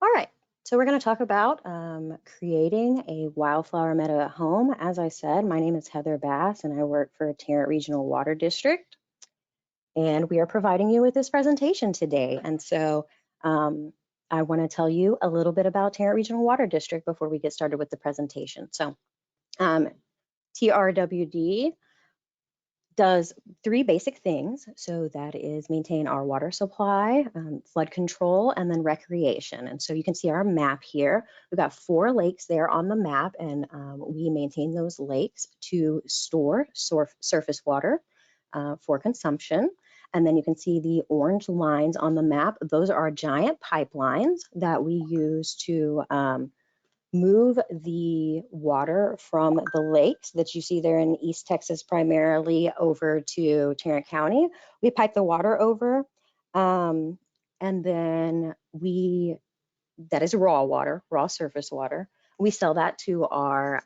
All right, so we're going to talk about creating a wildflower meadow at home. As I said, my name is Heather Bass and I work for Tarrant Regional Water District. And we are providing you with this presentation today. And so I want to tell you a little bit about Tarrant Regional Water District before we get started with the presentation. So TRWD does three basic things. So that is maintain our water supply, flood control, and then recreation. And so you can see our map here. We've got 4 lakes there on the map, and we maintain those lakes to store surface water for consumption. And then you can see the orange lines on the map. Those are giant pipelines that we use to move the water from the lakes that you see there in East Texas primarily over to Tarrant County. We pipe the water over, and then that is raw water, raw surface water. We sell that to our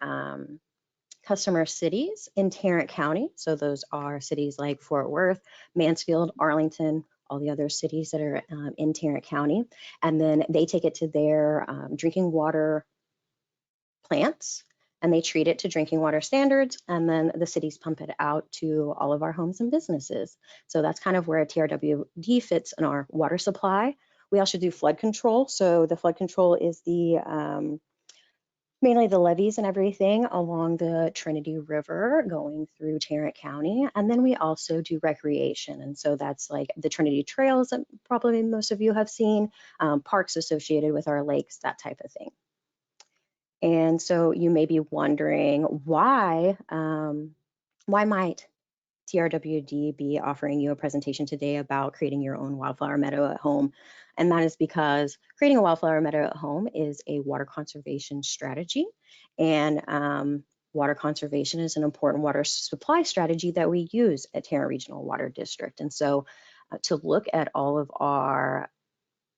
customer cities in Tarrant County. So those are cities like Fort Worth, Mansfield, Arlington, all the other cities that are in Tarrant County. And then they take it to their drinking water plants and they treat it to drinking water standards, and then the cities pump it out to all of our homes and businesses. So that's kind of where TRWD fits in our water supply. We also do flood control. So the flood control is the mainly the levees and everything along the Trinity River going through Tarrant County. And then we also do recreation. And so that's like the Trinity Trails that probably most of you have seen, parks associated with our lakes, that type of thing. And so you may be wondering why might TRWD be offering you a presentation today about creating your own wildflower meadow at home? And that is because creating a wildflower meadow at home is a water conservation strategy. And water conservation is an important water supply strategy that we use at Tarrant Regional Water District. And so to look at all of our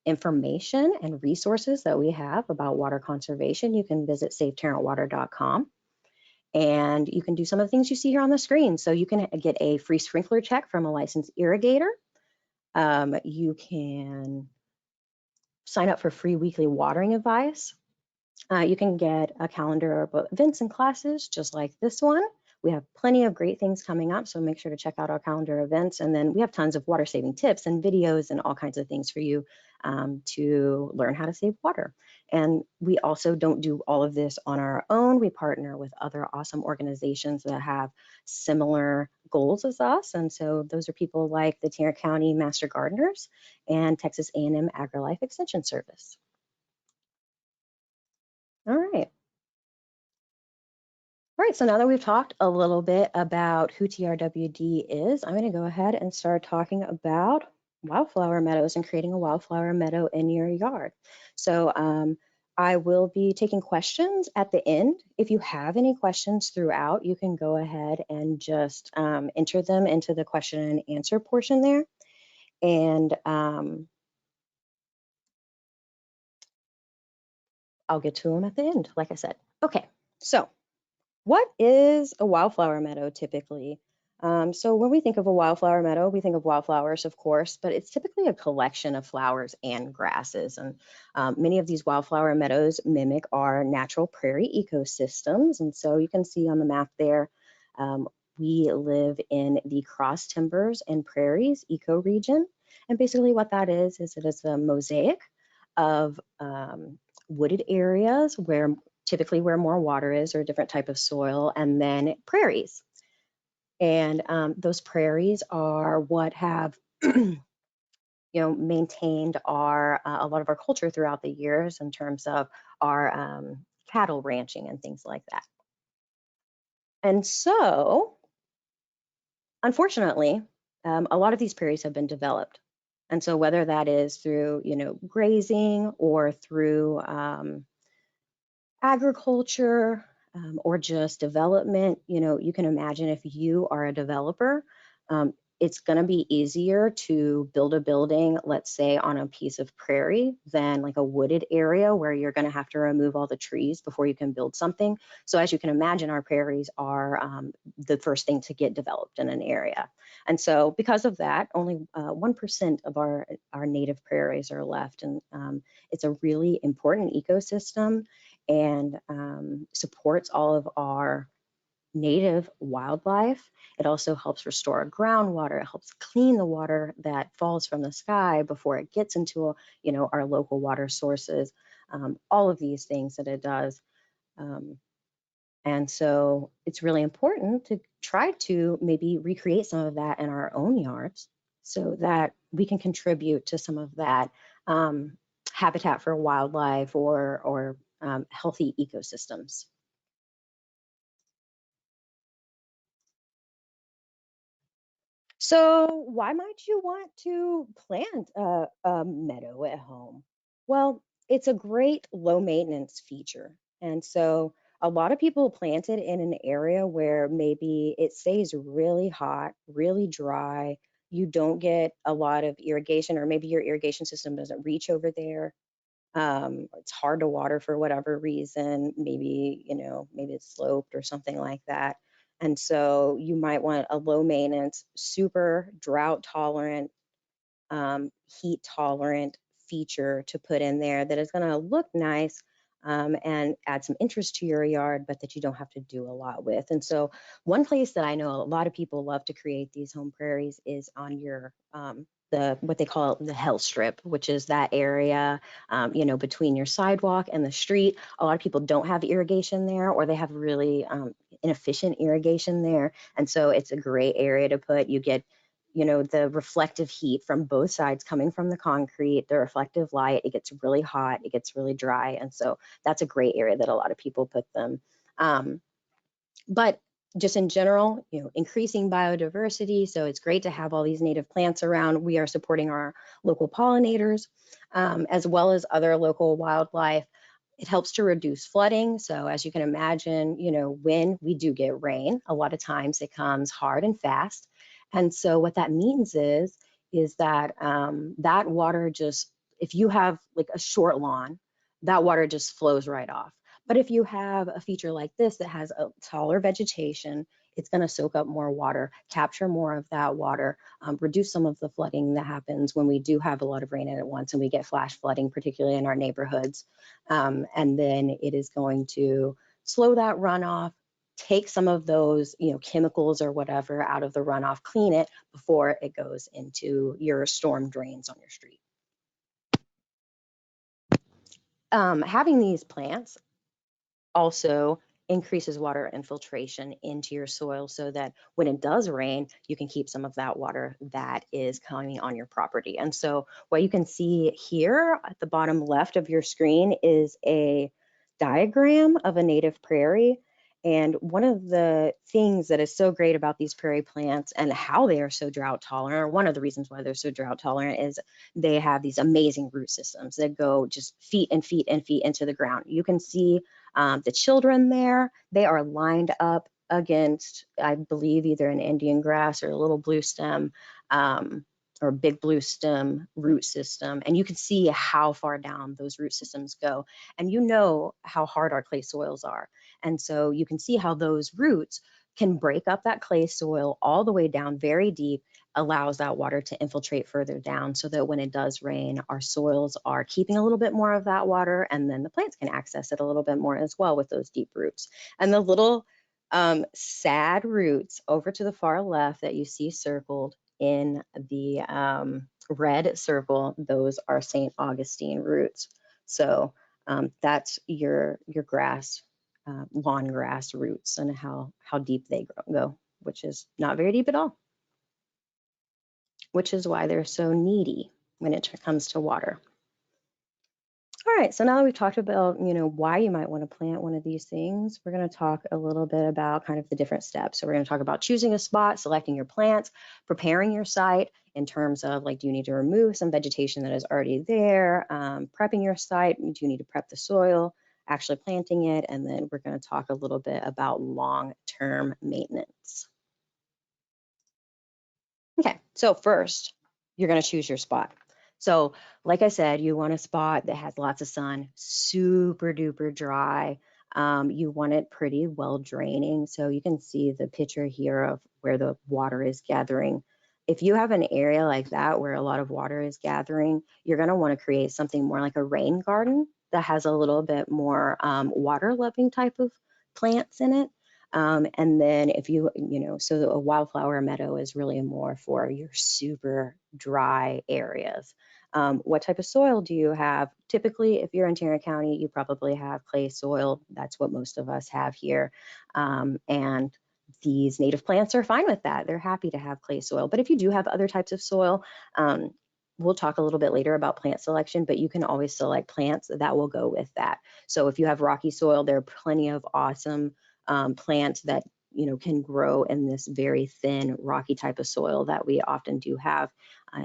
information and resources that we have about water conservation, you can visit savetarrantwater.com. And you can do some of the things you see here on the screen. So you can get a free sprinkler check from a licensed irrigator. You can sign up for free weekly watering advice. You can get a calendar of events and classes just like this one. We have plenty of great things coming up, so make sure to check out our calendar events. And then we have tons of water saving tips and videos and all kinds of things for you to learn how to save water. And we also don't do all of this on our own. We partner with other awesome organizations that have similar goals as us. And so those are people like the Tarrant County Master Gardeners and Texas A&M AgriLife Extension Service. All right. All right, so now that we've talked a little bit about who TRWD is, I'm going to go ahead and start talking about wildflower meadows and creating a wildflower meadow in your yard. So I will be taking questions at the end. If you have any questions throughout, you can go ahead and just enter them into the question and answer portion there. And I'll get to them at the end, like I said. Okay, so what is a wildflower meadow typically? So when we think of a wildflower meadow, we think of wildflowers, of course, but it's typically a collection of flowers and grasses. And many of these wildflower meadows mimic our natural prairie ecosystems. And so you can see on the map there, we live in the cross timbers and prairies ecoregion. And basically what that is it is a mosaic of wooded areas typically where more water is or a different type of soil, and then prairies. And those prairies are what have maintained our a lot of our culture throughout the years in terms of our cattle ranching and things like that. And so, unfortunately, a lot of these prairies have been developed. And so whether that is through, grazing or through agriculture or just development, you can imagine if you are a developer, it's going to be easier to build a building, let's say on a piece of prairie, than like a wooded area where you're going to have to remove all the trees before you can build something. So as you can imagine, our prairies are the first thing to get developed in an area. And so because of that, only 1% of our native prairies are left. And it's a really important ecosystem and supports all of our native wildlife. It also helps restore groundwater. It helps clean the water that falls from the sky before it gets into, our local water sources. All of these things that it does. And so it's really important to try to maybe recreate some of that in our own yards so that we can contribute to some of that habitat for wildlife or healthy ecosystems. So why might you want to plant a meadow at home? Well, it's a great low maintenance feature. And so a lot of people plant it in an area where maybe it stays really hot, really dry. You don't get a lot of irrigation, or maybe your irrigation system doesn't reach over there. It's hard to water for whatever reason. Maybe it's sloped or something like that. And so you might want a low maintenance, super drought tolerant, heat tolerant feature to put in there that is going to look nice and add some interest to your yard, but that you don't have to do a lot with. And so, one place that I know a lot of people love to create these home prairies is on your the what they call the hell strip, which is that area, between your sidewalk and the street. A lot of people don't have irrigation there, or they have really inefficient irrigation there, and so it's a great area to put. You get the reflective heat from both sides coming from the concrete, the reflective light. It gets really hot, it gets really dry. And so that's a great area that a lot of people put them. But just in general, increasing biodiversity. So it's great to have all these native plants around. We are supporting our local pollinators, as well as other local wildlife. It helps to reduce flooding. So as you can imagine, when we do get rain, a lot of times it comes hard and fast. And so what that means is that that water just, if you have like a short lawn, that water just flows right off. But if you have a feature like this that has a taller vegetation, it's going to soak up more water, capture more of that water, reduce some of the flooding that happens when we do have a lot of rain at once and we get flash flooding, particularly in our neighborhoods. And then it is going to slow that runoff, take some of those, chemicals or whatever out of the runoff, clean it before it goes into your storm drains on your street. Having these plants also increases water infiltration into your soil so that when it does rain, you can keep some of that water that is coming on your property. And so what you can see here at the bottom left of your screen is a diagram of a native prairie. And one of the things that is so great about these prairie plants and how they are so drought tolerant, or one of the reasons why they're so drought tolerant, is they have these amazing root systems that go just feet and feet and feet into the ground. You can see the children there, they are lined up against, I believe, either an Indian grass or a little blue stem or big blue stem root system. And you can see how far down those root systems go. And you know how hard our clay soils are. And so you can see how those roots can break up that clay soil all the way down very deep, allows that water to infiltrate further down so that when it does rain, our soils are keeping a little bit more of that water, and then the plants can access it a little bit more as well with those deep roots. And the little sad roots over to the far left that you see circled in the red circle, those are St. Augustine roots. So that's your grass, lawn grass roots, and how deep they go, which is not very deep at all, which is why they're so needy when it comes to water. All right, so now that we've talked about, why you might want to plant one of these things, we're going to talk a little bit about kind of the different steps. So we're going to talk about choosing a spot, selecting your plants, preparing your site in terms of like, do you need to remove some vegetation that is already there, prepping your site, do you need to prep the soil, actually planting it, and then we're going to talk a little bit about long-term maintenance. Okay, so first, you're going to choose your spot. So, like I said, you want a spot that has lots of sun, super duper dry. You want it pretty well draining. So, you can see the picture here of where the water is gathering. If you have an area like that where a lot of water is gathering, you're going to want to create something more like a rain garden that has a little bit more water loving type of plants in it. And then if so a wildflower meadow is really more for your super dry areas. What type of soil do you have? Typically, if you're in Tarrant County, you probably have clay soil. That's what most of us have here. And these native plants are fine with that. They're happy to have clay soil. But if you do have other types of soil, we'll talk a little bit later about plant selection, but you can always select plants that will go with that. So if you have rocky soil, there are plenty of awesome plants that can grow in this very thin rocky type of soil that we often do have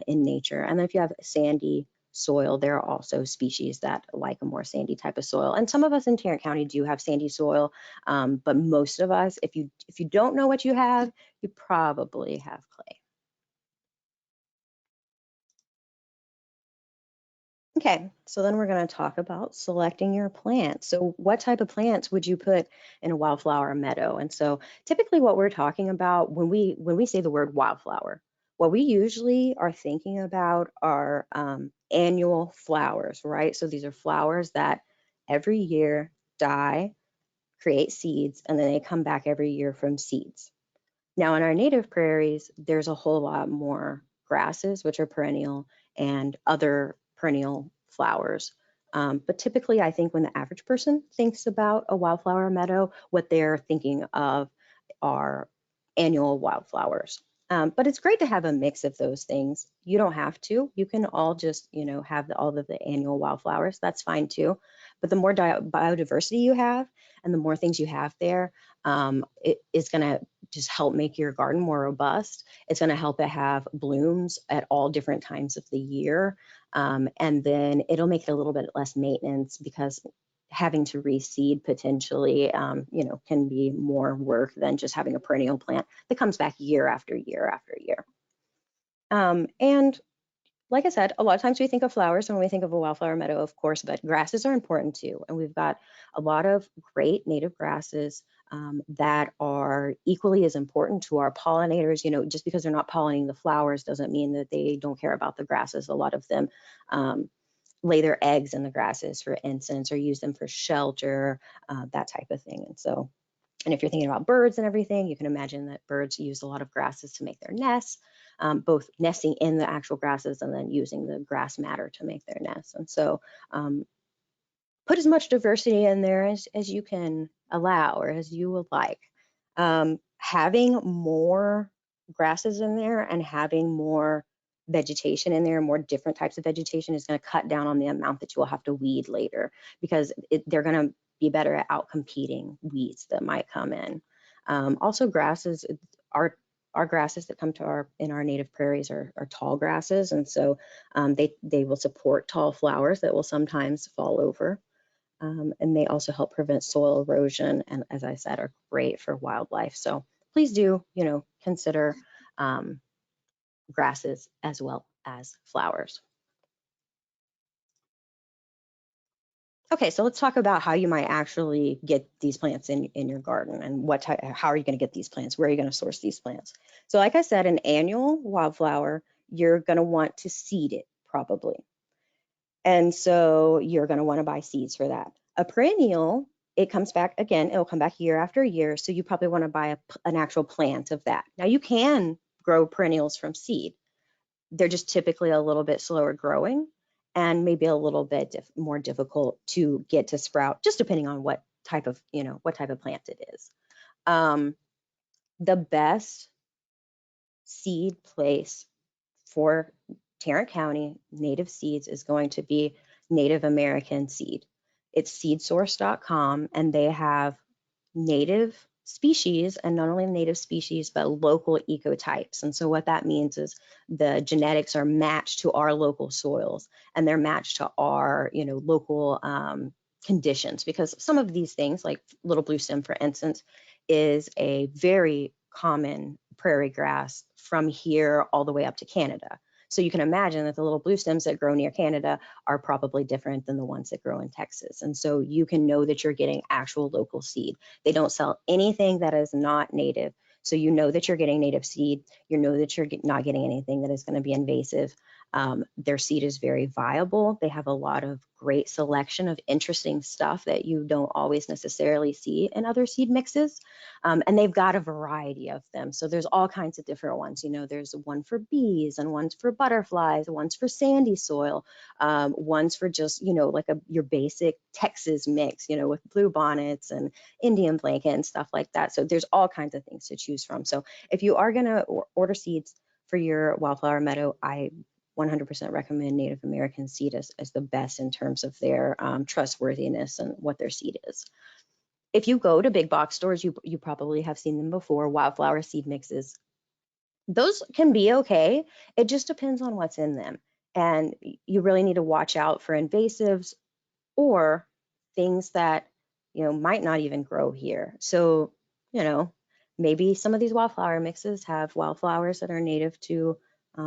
in nature. And then if you have sandy soil, there are also species that like a more sandy type of soil. And some of us in Tarrant County do have sandy soil, but most of us, if you don't know what you have, you probably have clay. Okay, so then we're going to talk about selecting your plants. So what type of plants would you put in a wildflower meadow? And so typically what we're talking about when we say the word wildflower, what we usually are thinking about are annual flowers, right? So these are flowers that every year die, create seeds, and then they come back every year from seeds. Now, in our native prairies, there's a whole lot more grasses, which are perennial, and other perennial flowers. But typically, I think when the average person thinks about a wildflower meadow, what they're thinking of are annual wildflowers. But it's great to have a mix of those things. You don't have to. You can all just, have all of the annual wildflowers. That's fine too. But the more biodiversity you have and the more things you have there, it is going to just help make your garden more robust. It's going to help it have blooms at all different times of the year. And then it'll make it a little bit less maintenance because having to reseed potentially, can be more work than just having a perennial plant that comes back year after year after year. And like I said, a lot of times we think of flowers when we think of a wildflower meadow, of course, but grasses are important too. And we've got a lot of great native grasses that are equally as important to our pollinators. Just because they're not pollinating the flowers doesn't mean that they don't care about the grasses. A lot of them lay their eggs in the grasses, for instance, or use them for shelter, that type of thing. And if you're thinking about birds and everything, you can imagine that birds use a lot of grasses to make their nests, both nesting in the actual grasses and then using the grass matter to make their nests. And so put as much diversity in there as you can allow or as you would like. Having more grasses in there and having more vegetation in there, more different types of vegetation is going to cut down on the amount that you will have to weed later because they're going to be better at outcompeting weeds that might come in. Also, grasses our grasses that come to in our native prairies are tall grasses, and so they will support tall flowers that will sometimes fall over. And they also help prevent soil erosion, and as I said, are great for wildlife. So please do, consider grasses as well as flowers. Okay, so let's talk about how you might actually get these plants in your garden and how are you going to get these plants? Where are you going to source these plants? So like I said, an annual wildflower, you're going to want to seed it probably. And so you're going to want to buy seeds for that. A perennial, it comes back again, it'll come back year after year. So you probably want to buy an actual plant of that. Now you can grow perennials from seed. They're just typically a little bit slower growing and maybe a little bit more difficult to get to sprout, just depending on what type of plant it is. The best seed place for Tarrant County native seeds is going to be Native American seed. It's seedsource.com, and they have native species, and not only native species, but local ecotypes. And so what that means is the genetics are matched to our local soils, and they're matched to our, local conditions, because some of these things, like little blue stem, for instance, is a very common prairie grass from here all the way up to Canada. So you can imagine that the little blue stems that grow near Canada are probably different than the ones that grow in Texas. And so you can know that you're getting actual local seed. They don't sell anything that is not native. So you know that you're getting native seed. You know that you're not getting anything that is going to be invasive. Their seed is very viable. They have a lot of great selection of interesting stuff that you don't always necessarily see in other seed mixes. And they've got a variety of them. So there's all kinds of different ones. You know, there's one for bees and one's for butterflies, one's for sandy soil, one's for just, you know, like your basic Texas mix, you know, with blue bonnets and Indian blanket and stuff like that. So there's all kinds of things to choose from. So if you are going to order seeds for your wildflower meadow, I 100% recommend Native American seed as the best in terms of their trustworthiness and what their seed is. If you go to big box stores, you probably have seen them before, wildflower seed mixes. Those can be okay. It just depends on what's in them. And you really need to watch out for invasives or things that, you know, might not even grow here. So, you know, maybe some of these wildflower mixes have wildflowers that are native to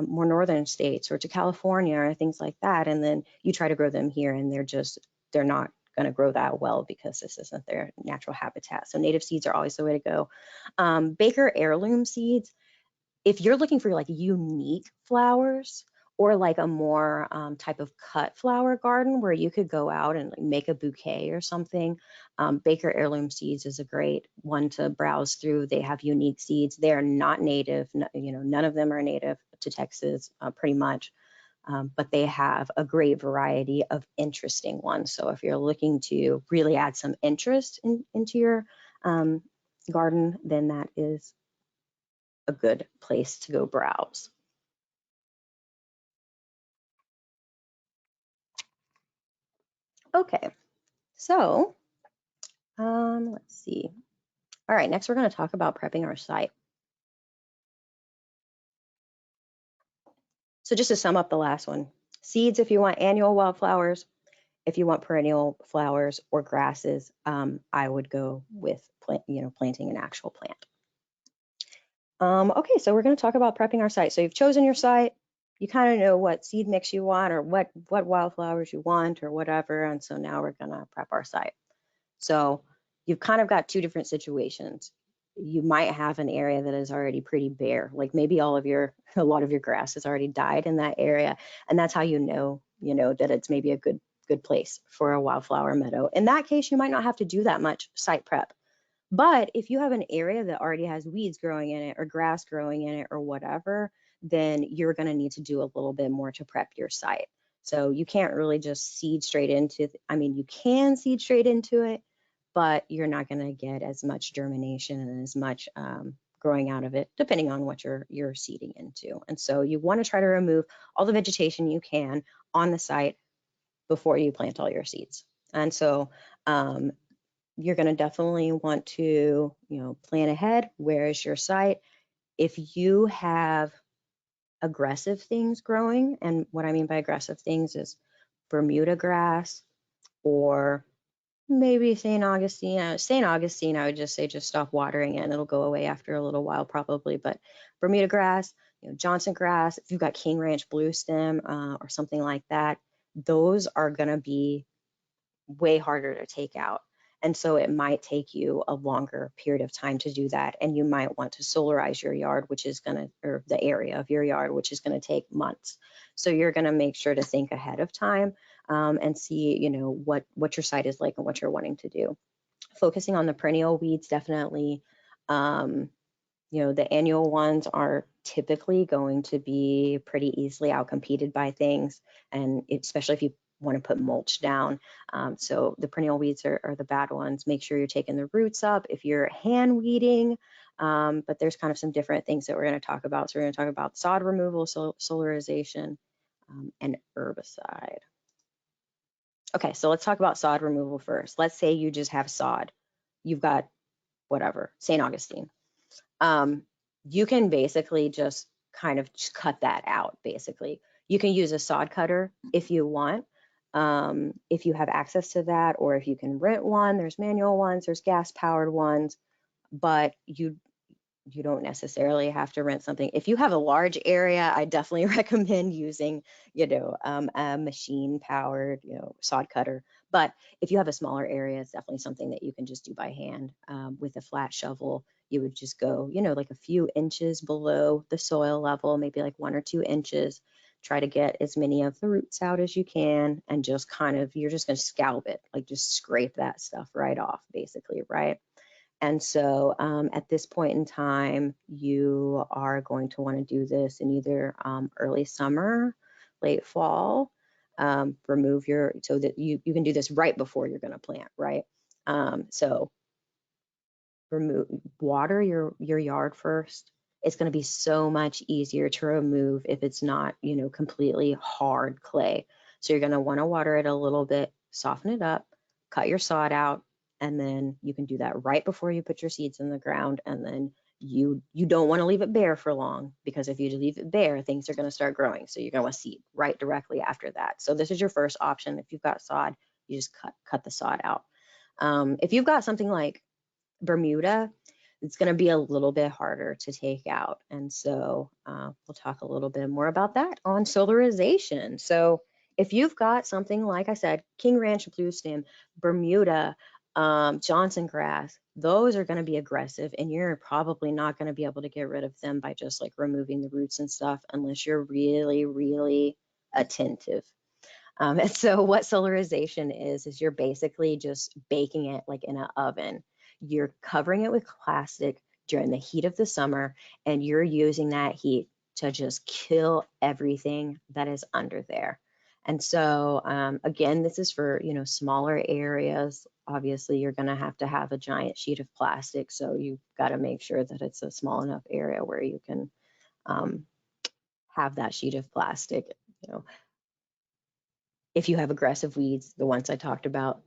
more northern states or to California or things like that. And then you try to grow them here and they're not going to grow that well because this isn't their natural habitat. So native seeds are always the way to go. Baker heirloom seeds, if you're looking for like unique flowers or like a more type of cut flower garden where you could go out and like make a bouquet or something, Baker heirloom seeds is a great one to browse through. They have unique seeds. They are not native, you know, none of them are native to Texas, pretty much. But they have a great variety of interesting ones. So if you're looking to really add some interest into your garden, then that is a good place to go browse. Okay, so let's see. All right, next we're going to talk about prepping our site. So just to sum up the last one, seeds if you want annual wildflowers, if you want perennial flowers or grasses, I would go with planting an actual plant. Okay, so we're going to talk about prepping our site. So you've chosen your site, you kind of know what seed mix you want or what wildflowers you want or whatever, and so now we're going to prep our site. So you've kind of got two different situations. You might have an area that is already pretty bare, like maybe a lot of your grass has already died in that area, and that's how you know that it's maybe a good place for a wildflower meadow. In that case, you might not have to do that much site prep. But if you have an area that already has weeds growing in it or grass growing in it or whatever, then you're going to need to do a little bit more to prep your site. So you can't really just seed straight into, I mean, you can seed straight into it, but you're not going to get as much germination and as much growing out of it, depending on what you're seeding into. And so you want to try to remove all the vegetation you can on the site before you plant all your seeds. And so you're going to definitely want to, plan ahead. Where is your site? If you have aggressive things growing, and what I mean by aggressive things is Bermuda grass or maybe St. Augustine. St. Augustine, I would just say just stop watering it and it'll go away after a little while probably. But Bermuda grass, Johnson grass, if you've got King Ranch blue stem or something like that, those are going to be way harder to take out. And so it might take you a longer period of time to do that. And you might want to solarize your yard, or the area of your yard, which is going to take months. So you're going to make sure to think ahead of time and see, what your site is like and what you're wanting to do. Focusing on the perennial weeds, definitely. The annual ones are typically going to be pretty easily outcompeted by things, and especially if you want to put mulch down. So the perennial weeds are the bad ones. Make sure you're taking the roots up if you're hand weeding. But there's kind of some different things that we're going to talk about. So we're going to talk about sod removal, solarization, and herbicide. Okay, so let's talk about sod removal first. Let's say you just have sod. You've got whatever, St. Augustine. You can basically just kind of just cut that out, basically. You can use a sod cutter if you want, if you have access to that, or if you can rent one. There's manual ones, there's gas-powered ones, but You don't necessarily have to rent something. If you have a large area, I definitely recommend using, a machine powered, sod cutter. But if you have a smaller area, it's definitely something that you can just do by hand. With a flat shovel, you would just go, like a few inches below the soil level, maybe like 1 or 2 inches. Try to get as many of the roots out as you can, and just kind of, you're just going to scalp it, like just scrape that stuff right off, basically, right? And so at this point in time, you are going to want to do this in either early summer, late fall. Remove so that you can do this right before you're going to plant, right? So water your yard first. It's going to be so much easier to remove if it's not, completely hard clay. So you're going to want to water it a little bit, soften it up, cut your sod out, and then you can do that right before you put your seeds in the ground. And then you don't want to leave it bare for long, because if you leave it bare, things are going to start growing. So you're going to want to seed right directly after that. So this is your first option. If you've got sod, you just cut the sod out. If you've got something like Bermuda, it's going to be a little bit harder to take out. And so we'll talk a little bit more about that on solarization. So if you've got something, like I said, King Ranch Blue Stem, Bermuda, Johnson grass, those are going to be aggressive, and you're probably not going to be able to get rid of them by just like removing the roots and stuff, unless you're really, really attentive. And so what solarization is you're basically just baking it like in an oven. You're covering it with plastic during the heat of the summer, and you're using that heat to just kill everything that is under there. And so again, this is for, smaller areas. Obviously, you're going to have a giant sheet of plastic. So you've got to make sure that it's a small enough area where you can have that sheet of plastic. If you have aggressive weeds, the ones I talked about,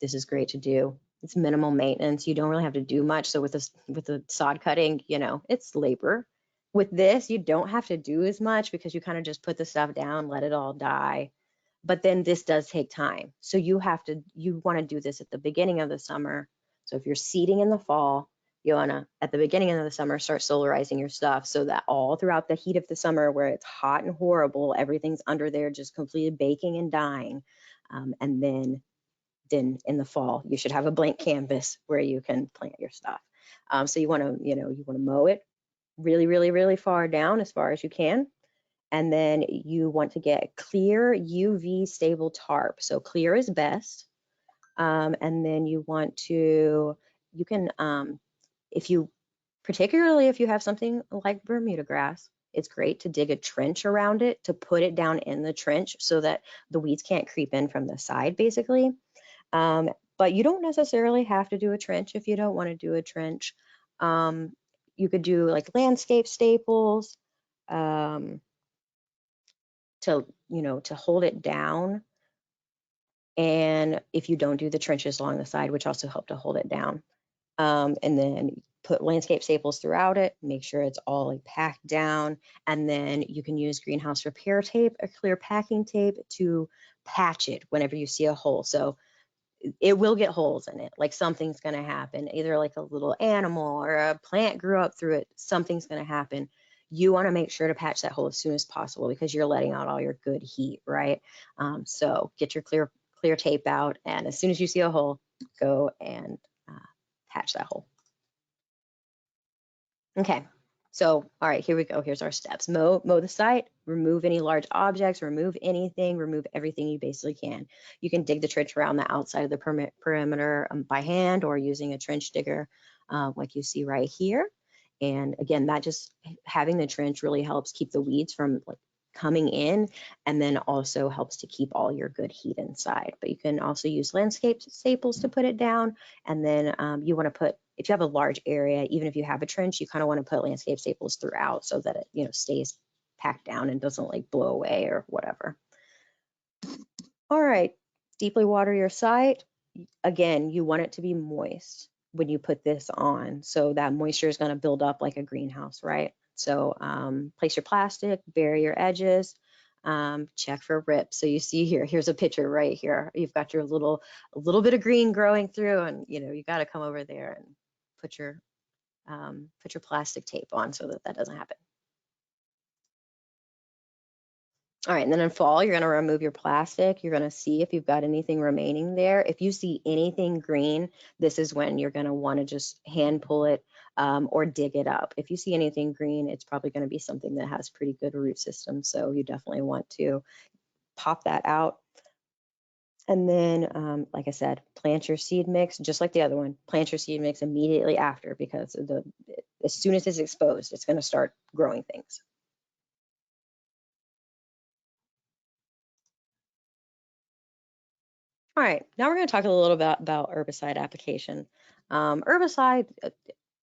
this is great to do. It's minimal maintenance. You don't really have to do much. So with the sod cutting, it's labor. With this, you don't have to do as much, because you kind of just put the stuff down, let it all die. But then this does take time. So you want to do this at the beginning of the summer. So if you're seeding in the fall, you want to, at the beginning of the summer, start solarizing your stuff, so that all throughout the heat of the summer, where it's hot and horrible, everything's under there just completely baking and dying. And then in the fall, you should have a blank canvas where you can plant your stuff. So you want to mow it really, really, really far down, as far as you can. And then you want to get clear UV stable tarp. So clear is best. And then you can, particularly if you have something like Bermuda grass, it's great to dig a trench around it, to put it down in the trench so that the weeds can't creep in from the side, basically. But you don't necessarily have to do a trench if you don't want to do a trench. You could do like landscape staples to hold it down. And if you don't do the trenches along the side, which also help to hold it down. And then put landscape staples throughout it, make sure it's all like packed down. And then you can use greenhouse repair tape or clear packing tape to patch it whenever you see a hole. So it will get holes in it, like something's going to happen, either like a little animal or a plant grew up through it, something's going to happen. You want to make sure to patch that hole as soon as possible, because you're letting out all your good heat, right? So get your clear tape out, and as soon as you see a hole, go and patch that hole. Okay, so all right, here we go. Here's our steps. Mow the site, remove any large objects, remove anything, remove everything you basically can. You can dig the trench around the outside of the perimeter by hand, or using a trench digger like you see right here. And again, that just having the trench really helps keep the weeds from like coming in, and then also helps to keep all your good heat inside. But you can also use landscape staples to put it down. And then you want to put, if you have a large area, even if you have a trench, you kind of want to put landscape staples throughout so that it stays packed down and doesn't like blow away or whatever. All right, deeply water your site. Again, you want it to be moist when you put this on, so that moisture is going to build up like a greenhouse, right? So place your plastic, bury your edges, check for rips. So you see here's a picture right here. You've got your a little bit of green growing through, and you got to come over there and put your put your plastic tape on so that that doesn't happen. All right, and then in fall, you're going to remove your plastic. You're going to see if you've got anything remaining there. If you see anything green, this is when you're going to want to just hand pull it or dig it up. If you see anything green, it's probably going to be something that has pretty good root system. So you definitely want to pop that out. And then, like I said, plant your seed mix, just like the other one. Plant your seed mix immediately after, because as soon as it's exposed, it's going to start growing things. All right, now we're going to talk a little bit about herbicide application. Herbicide,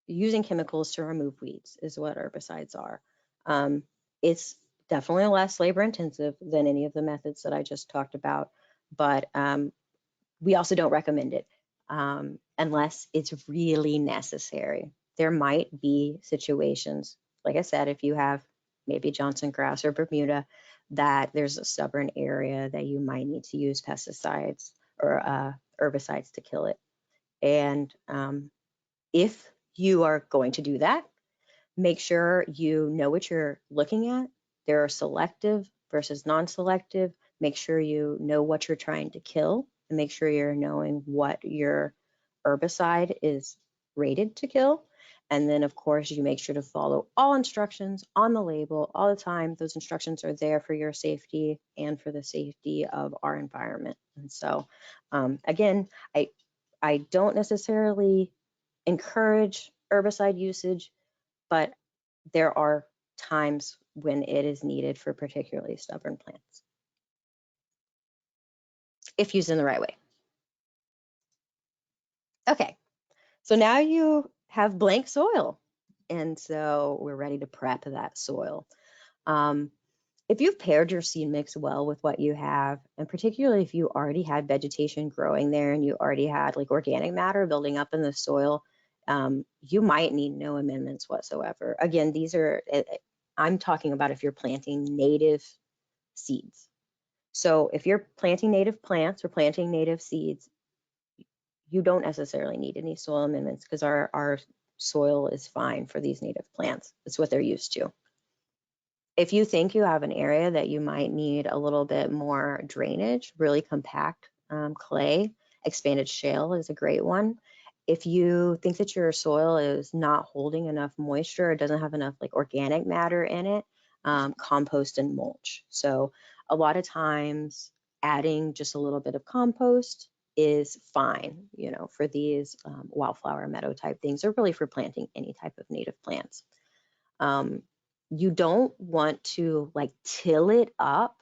using chemicals to remove weeds is what herbicides are. It's definitely less labor intensive than any of the methods that I just talked about, but we also don't recommend it unless it's really necessary. There might be situations, like I said, if you have maybe Johnson grass or Bermuda, that there's a stubborn area that you might need to use pesticides or herbicides to kill it. And if you are going to do that, make sure you know what you're looking at. There are selective versus non-selective. Make sure you know what you're trying to kill, and make sure you're knowing what your herbicide is rated to kill. And then, of course, you make sure to follow all instructions on the label all the time. Those instructions are there for your safety and for the safety of our environment. And so, again, I don't necessarily encourage herbicide usage, but there are times when it is needed for particularly stubborn plants, if used in the right way. Okay, so now you have blank soil, and so we're ready to prep that soil. If you've paired your seed mix well with what you have, and particularly if you already had vegetation growing there and you already had like organic matter building up in the soil, you might need no amendments whatsoever. Again, these are, I'm talking about if you're planting native seeds. So if you're planting native plants or planting native seeds, you don't necessarily need any soil amendments, because our soil is fine for these native plants. It's what they're used to. If you think you have an area that you might need a little bit more drainage, really compact clay, expanded shale is a great one. If you think that your soil is not holding enough moisture, or doesn't have enough like organic matter in it, compost and mulch. So a lot of times adding just a little bit of compost is fine, you know, for these wildflower meadow type things, or really for planting any type of native plants. You don't want to like till it up,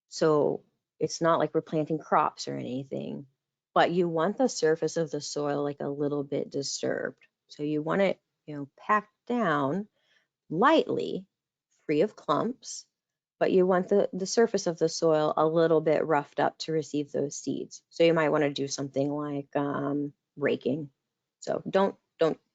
so it's not like we're planting crops or anything, but you want the surface of the soil like a little bit disturbed. So you want it, you know, packed down lightly, free of clumps, but you want the surface of the soil a little bit roughed up to receive those seeds. So you might want to do something like raking. So don't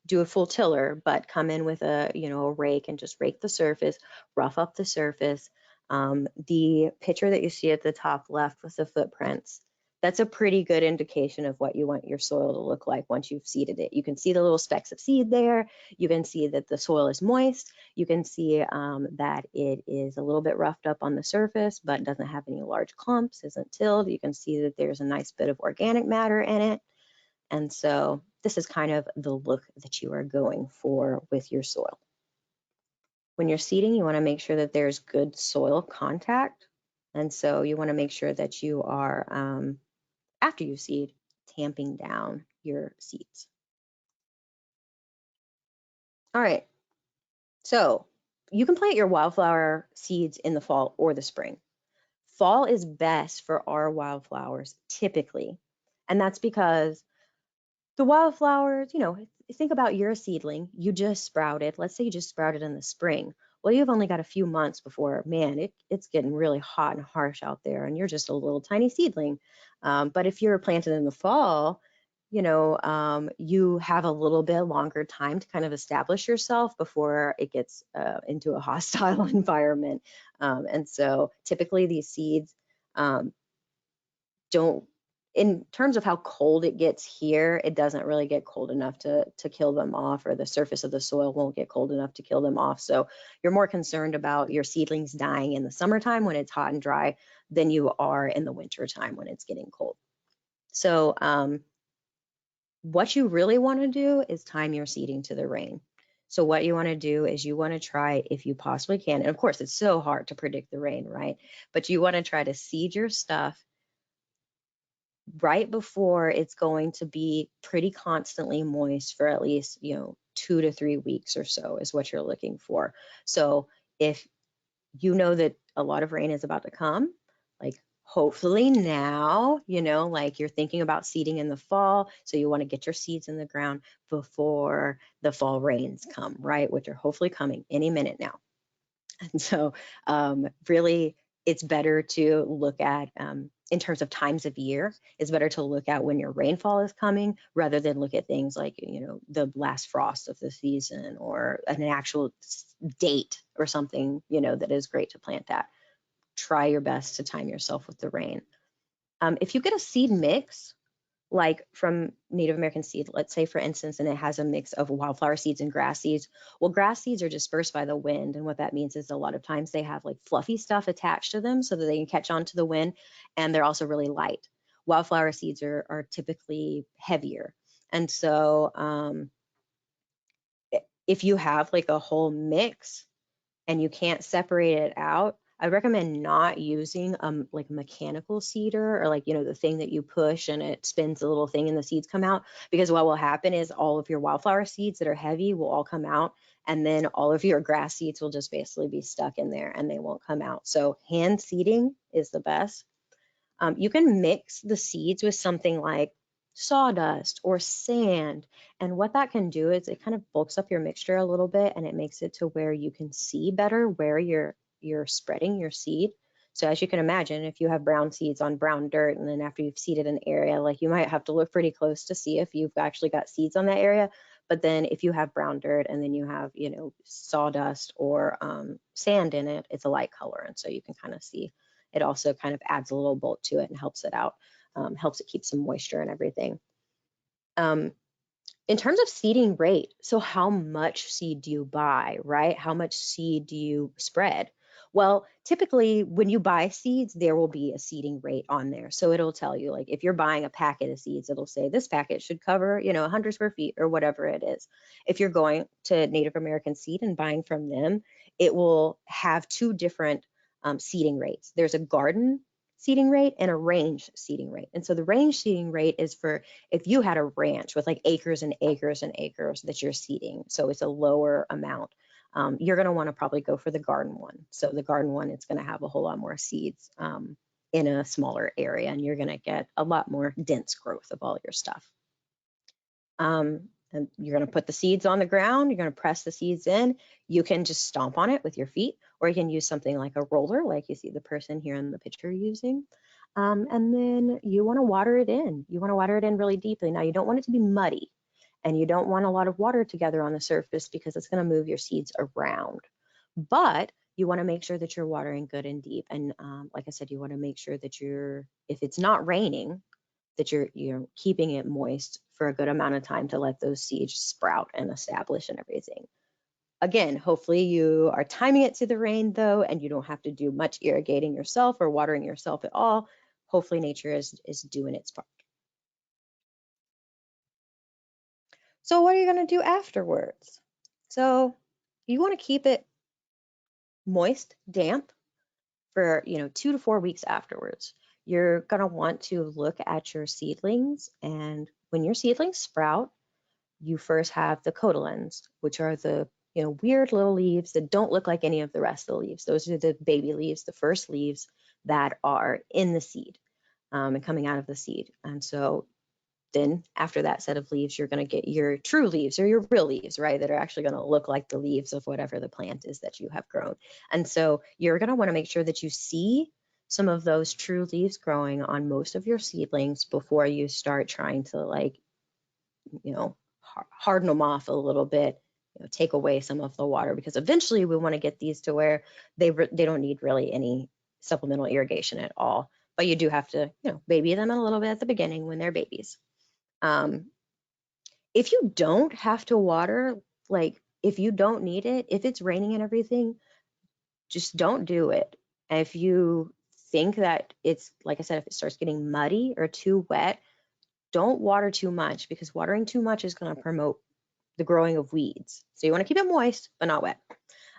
do a full tiller, but come in with a, you know, a rake and just rake the surface, rough up the surface. The picture that you see at the top left with the footprints, that's a pretty good indication of what you want your soil to look like once you've seeded it. You can see the little specks of seed there. You can see that the soil is moist. You can see that it is a little bit roughed up on the surface, but doesn't have any large clumps, isn't tilled. You can see that there's a nice bit of organic matter in it. And so this is kind of the look that you are going for with your soil. When you're seeding, you want to make sure that there's good soil contact. And so you want to make sure that you are, after you seed, tamping down your seeds. All right, so you can plant your wildflower seeds in the fall or the spring. Fall is best for our wildflowers typically, and that's because the wildflowers, you know, think about you're a seedling, you just sprouted. Let's say you just sprouted in the spring. Well, you've only got a few months before, man, it's getting really hot and harsh out there, and you're just a little tiny seedling. But if you're planted in the fall, you know, you have a little bit longer time to kind of establish yourself before it gets into a hostile environment. And so typically these seeds don't in terms of how cold it gets here, it doesn't really get cold enough to kill them off, or the surface of the soil won't get cold enough to kill them off. So you're more concerned about your seedlings dying in the summertime when it's hot and dry than you are in the winter time when it's getting cold. So what you really want to do is time your seeding to the rain. So what you want to do is you want to try, if you possibly can, and of course it's so hard to predict the rain, right? But you want to try to seed your stuff right before it's going to be pretty constantly moist for at least, 2 to 3 weeks or so is what you're looking for. So if you know that a lot of rain is about to come, like hopefully now, like you're thinking about seeding in the fall, so you want to get your seeds in the ground before the fall rains come, right? Which are hopefully coming any minute now. And so really, it's better to look at, in terms of times of year, it's better to look at when your rainfall is coming rather than look at things like, the last frost of the season or an actual date or something, that is great to plant at. Try your best to time yourself with the rain. If you get a seed mix, like from Native American seed, let's say for instance, and it has a mix of wildflower seeds and grass seeds. Well, grass seeds are dispersed by the wind. And what that means is a lot of times they have like fluffy stuff attached to them so that they can catch on to the wind. And they're also really light. Wildflower seeds are typically heavier. And so if you have like a whole mix and you can't separate it out, I recommend not using like a mechanical seeder, or like, the thing that you push and it spins the little thing and the seeds come out, because what will happen is all of your wildflower seeds that are heavy will all come out, and then all of your grass seeds will just basically be stuck in there and they won't come out. So hand seeding is the best. You can mix the seeds with something like sawdust or sand. And what that can do is it kind of bulks up your mixture a little bit, and it makes it to where you can see better where you're spreading your seed. So as you can imagine, if you have brown seeds on brown dirt, and then after you've seeded an area, like you might have to look pretty close to see if you've actually got seeds on that area. But then if you have brown dirt and then you have, sawdust or sand in it, it's a light color. And so you can kind of see. It also kind of adds a little bulk to it and helps it out, helps it keep some moisture and everything. In terms of seeding rate, so how much seed do you buy, right? How much seed do you spread? Well, typically when you buy seeds, there will be a seeding rate on there. So it'll tell you, like if you're buying a packet of seeds, it'll say this packet should cover, 100 square feet or whatever it is. If you're going to Native American Seed and buying from them, it will have two different seeding rates. There's a garden seeding rate and a range seeding rate. And so the range seeding rate is for if you had a ranch with like acres and acres and acres that you're seeding, so it's a lower amount, you're going to want to probably go for the garden one. So the garden one, it's going to have a whole lot more seeds in a smaller area, and you're going to get a lot more dense growth of all your stuff. And you're going to put the seeds on the ground, you're going to press the seeds in. You can just stomp on it with your feet, or you can use something like a roller, like you see the person here in the picture using. And then you want to water it in. You want to water it in really deeply. Now, you don't want it to be muddy, and you don't want a lot of water together on the surface because it's going to move your seeds around. But you want to make sure that you're watering good and deep. And like I said, you want to make sure that if it's not raining, that you're keeping it moist for a good amount of time to let those seeds sprout and establish and everything. Again, hopefully you are timing it to the rain though, and you don't have to do much irrigating yourself or watering yourself at all. Hopefully nature is doing its part. So what are you going to do afterwards? So you want to keep it moist, damp for 2 to 4 weeks afterwards. You're going to want to look at your seedlings, and when your seedlings sprout, you first have the cotyledons, which are the weird little leaves that don't look like any of the rest of the leaves. Those are the baby leaves, the first leaves that are in the seed and coming out of the seed. And so then after that set of leaves, you're going to get your true leaves, or your real leaves, right, that are actually going to look like the leaves of whatever the plant is that you have grown. And so you're going to want to make sure that you see some of those true leaves growing on most of your seedlings before you start trying to harden them off a little bit, take away some of the water, because eventually we want to get these to where they don't need really any supplemental irrigation at all. but you do have to, baby them a little bit at the beginning when they're babies. If you don't have to water, like if you don't need it, if it's raining and everything, just don't do it. And if you think that it's, like I said, if it starts getting muddy or too wet, don't water too much, because watering too much is going to promote the growing of weeds. So you want to keep it moist, but not wet.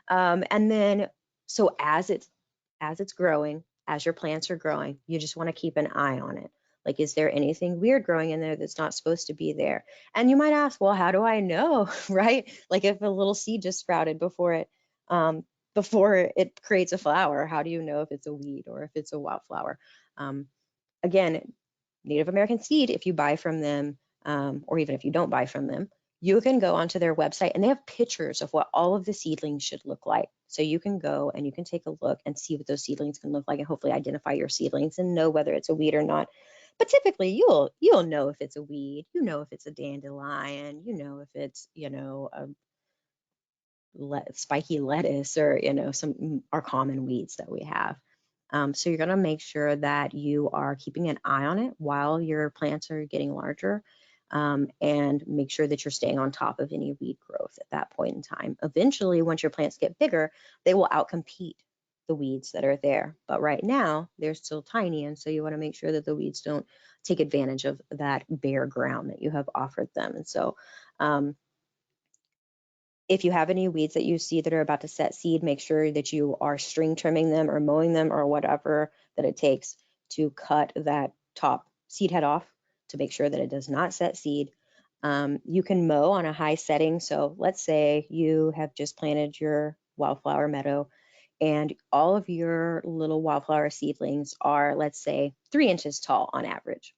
And then, so as it's growing, as your plants are growing, you just want to keep an eye on it. Like, is there anything weird growing in there that's not supposed to be there? And you might ask, well, how do I know, right? Like if a little seed just sprouted before it creates a flower, how do you know if it's a weed or if it's a wildflower? Um, Again, Native American seed, if you buy from them, or even if you don't buy from them, you can go onto their website and they have pictures of what all of the seedlings should look like. So you can go and you can take a look and see what those seedlings can look like, and hopefully identify your seedlings and know whether it's a weed or not. But typically you'll know if it's a weed, if it's a dandelion, if it's, a spiky lettuce, or some are common weeds that we have. So you're going to make sure that you are keeping an eye on it while your plants are getting larger, and make sure that you're staying on top of any weed growth at that point in time. Eventually, once your plants get bigger, they will outcompete the weeds that are there. But right now, they're still tiny, and so you want to make sure that the weeds don't take advantage of that bare ground that you have offered them. And so if you have any weeds that you see that are about to set seed, make sure that you are string trimming them or mowing them or whatever that it takes to cut that top seed head off to make sure that it does not set seed. You can mow on a high setting. So let's say you have just planted your wildflower meadow and all of your little wildflower seedlings are, let's say, 3 inches tall on average.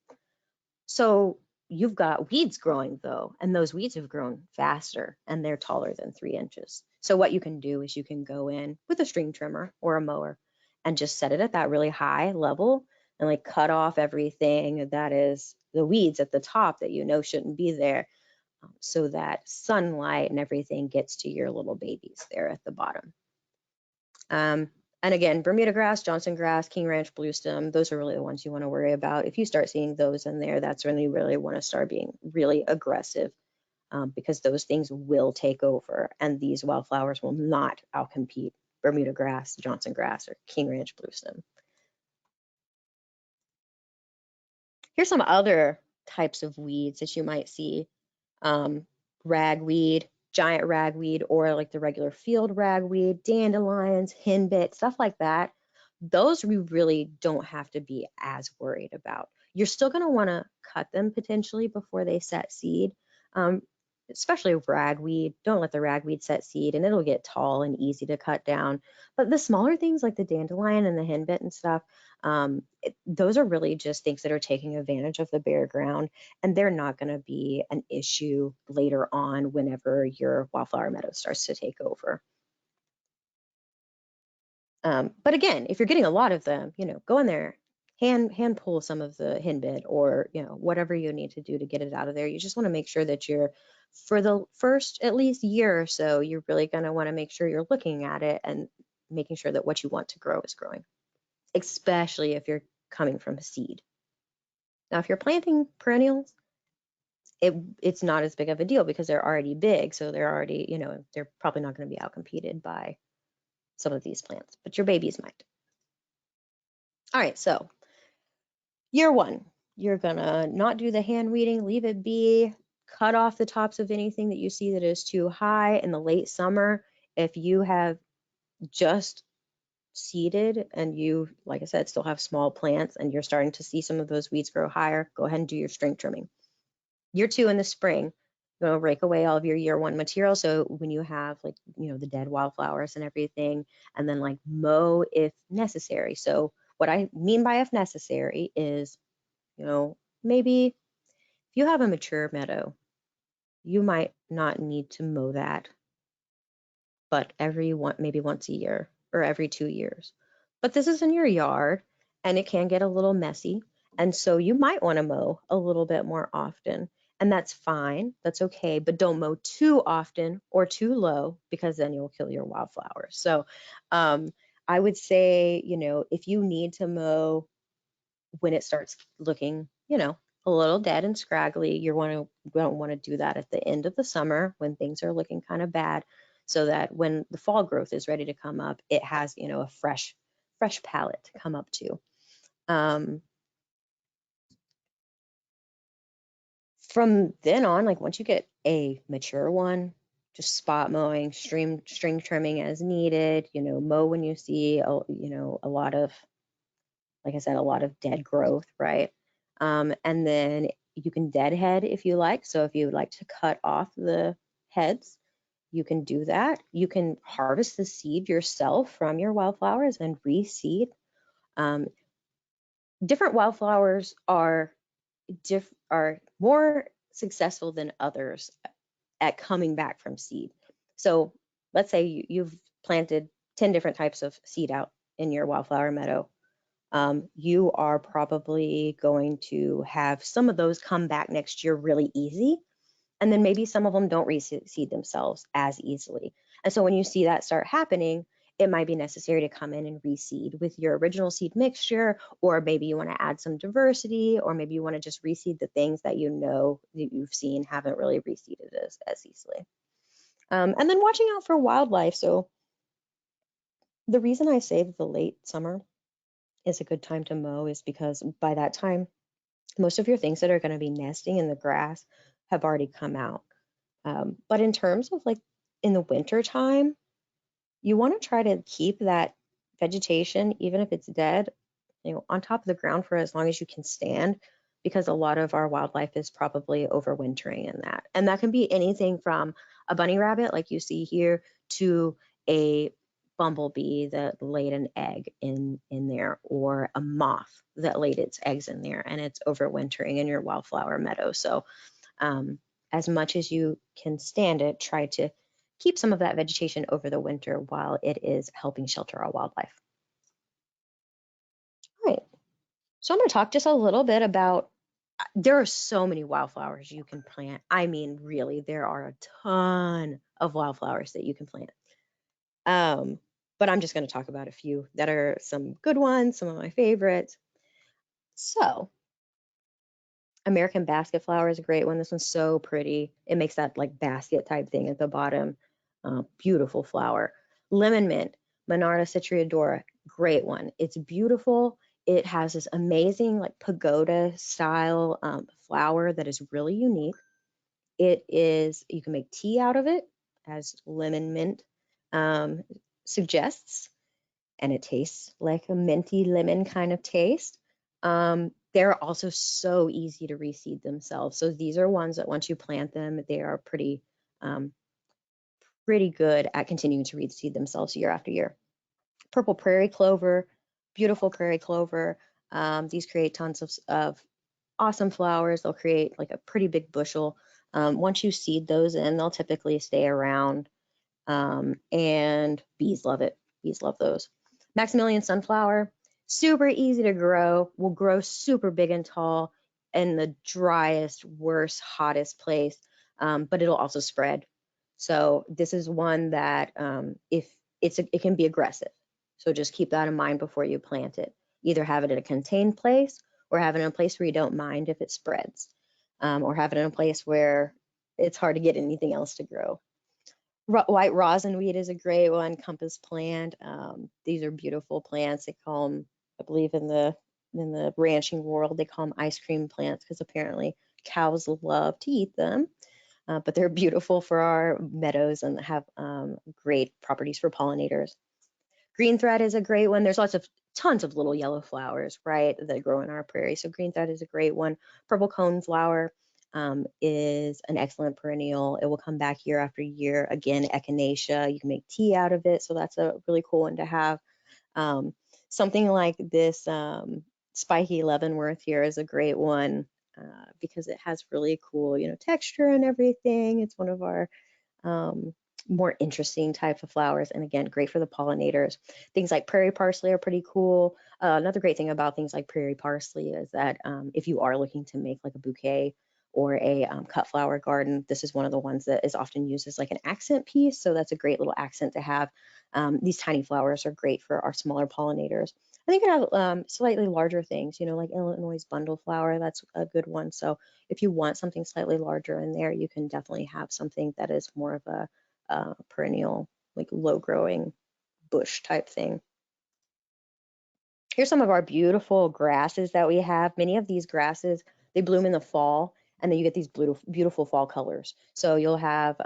So you've got weeds growing though, and those weeds have grown faster and they're taller than 3 inches. So what you can do is you can go in with a string trimmer or a mower and just set it at that really high level and like cut off everything that is the weeds at the top that shouldn't be there, so that sunlight and everything gets to your little babies there at the bottom. And again, Bermuda grass, Johnson grass, King Ranch bluestem, those are really the ones you want to worry about. If you start seeing those in there, that's when you really want to start being really aggressive, because those things will take over and these wildflowers will not outcompete Bermuda grass, Johnson grass, or King Ranch bluestem. Here's some other types of weeds that you might see. Ragweed, giant ragweed, or like the regular field ragweed, dandelions, henbit, stuff like that. Those we really don't have to be as worried about. You're still going to want to cut them potentially before they set seed, especially ragweed. Don't let the ragweed set seed and it'll get tall and easy to cut down. But the smaller things like the dandelion and the henbit and stuff, those are really just things that are taking advantage of the bare ground, and they're not going to be an issue later on whenever your wildflower meadow starts to take over. But again, if you're getting a lot of them, go in there, hand pull some of the henbit, or whatever you need to do to get it out of there. You just want to make sure that for the first at least year or so, you're really going to want to make sure you're looking at it and making sure that what you want to grow is growing, especially if you're coming from seed. Now, if you're planting perennials, it's not as big of a deal because they're already big, so they're already, they're probably not going to be outcompeted by some of these plants, but your babies might. All right, so year one, you're gonna not do the hand weeding, leave it be, cut off the tops of anything that you see that is too high. In the late summer, if you have just seeded and you, like I said, still have small plants and you're starting to see some of those weeds grow higher, go ahead and do your string trimming. Year two, in the spring, you're gonna rake away all of your year one material. So when you have like, the dead wildflowers and everything, and then like mow if necessary. So what I mean by if necessary is, maybe if you have a mature meadow, you might not need to mow that, but maybe once a year or every 2 years. But this is in your yard and it can get a little messy. And so you might want to mow a little bit more often. And that's fine. That's okay. But don't mow too often or too low, because then you'll kill your wildflowers. So I would say, if you need to mow when it starts looking, a little dead and scraggly, don't want to do that at the end of the summer when things are looking kind of bad, so that when the fall growth is ready to come up, it has, a fresh palette to come up to. Um, from then on, like once you get a mature one, just spot mowing, string trimming as needed, mow when you see, a lot of, like I said, a lot of dead growth, right? And then you can deadhead if you like. So if you would like to cut off the heads, you can do that. You can harvest the seed yourself from your wildflowers and reseed. Um, Different wildflowers are more successful than others at coming back from seed. So let's say you've planted 10 different types of seed out in your wildflower meadow. You are probably going to have some of those come back next year really easy. And then maybe some of them don't reseed themselves as easily. And so when you see that start happening, it might be necessary to come in and reseed with your original seed mixture, or maybe you want to add some diversity, or maybe you want to just reseed the things that that you've seen haven't really reseeded as easily. And then watching out for wildlife. So the reason I say that the late summer is a good time to mow is because by that time, most of your things that are going to be nesting in the grass have already come out. But in terms of like in the winter time, you want to try to keep that vegetation, even if it's dead, on top of the ground for as long as you can stand, because a lot of our wildlife is probably overwintering in that. And that can be anything from a bunny rabbit, like you see here, to a bumblebee that laid an egg in there, or a moth that laid its eggs in there and it's overwintering in your wildflower meadow. So um, as much as you can stand it, try to keep some of that vegetation over the winter while it is helping shelter our wildlife. All right. So I'm going to talk just a little bit about, there are so many wildflowers you can plant. I mean, really, there are a ton of wildflowers that you can plant. Um, but I'm just going to talk about a few that are some good ones, some of my favorites. So American basket flower is a great one. This one's so pretty. It makes that like basket type thing at the bottom. Beautiful flower. Lemon mint, Monarda citriodora, great one. It's beautiful. It has this amazing like pagoda style flower that is really unique. You can make tea out of it, as lemon mint um, suggests, and it tastes like a minty lemon kind of taste. They're also so easy to reseed themselves. So these are ones that once you plant them, they are um, pretty good at continuing to reseed themselves year after year. Purple prairie clover, beautiful prairie clover. These create tons of awesome flowers. They'll create like a pretty big bushel. Once you seed those in, they'll typically stay around, and bees love it. Bees love those. Maximilian sunflower, super easy to grow, will grow super big and tall in the driest, worst, hottest place, but it'll also spread. So this is one that if it can be aggressive. So just keep that in mind before you plant it. Either have it in a contained place, or have it in a place where you don't mind if it spreads, or have it in a place where it's hard to get anything else to grow. White rosinweed is a great one. Compass plant. These are beautiful plants. They call them, I believe, in the ranching world, they call them ice cream plants because apparently cows love to eat them. But they're beautiful for our meadows and have great properties for pollinators. Green thread is a great one. There's tons of little yellow flowers, right, that grow in our prairie. So green thread is a great one. Purple cone flower is an excellent perennial. It will come back year after year. Again, echinacea, you can make tea out of it. So that's a really cool one to have. Something like this spiky leavenworth here is a great one because it has really cool, texture and everything. It's one of our more interesting type of flowers, and again, great for the pollinators. Things like prairie parsley are pretty cool. Another great thing about things like prairie parsley is that if you are looking to make like a bouquet or a cut flower garden, this is one of the ones that is often used as like an accent piece. So that's a great little accent to have. These tiny flowers are great for our smaller pollinators. And you can have slightly larger things, like Illinois bundleflower, that's a good one. So if you want something slightly larger in there, you can definitely have something that is more of a perennial, like low growing bush type thing. Here's some of our beautiful grasses that we have. Many of these grasses, they bloom in the fall, and then you get these beautiful fall colors. So you'll have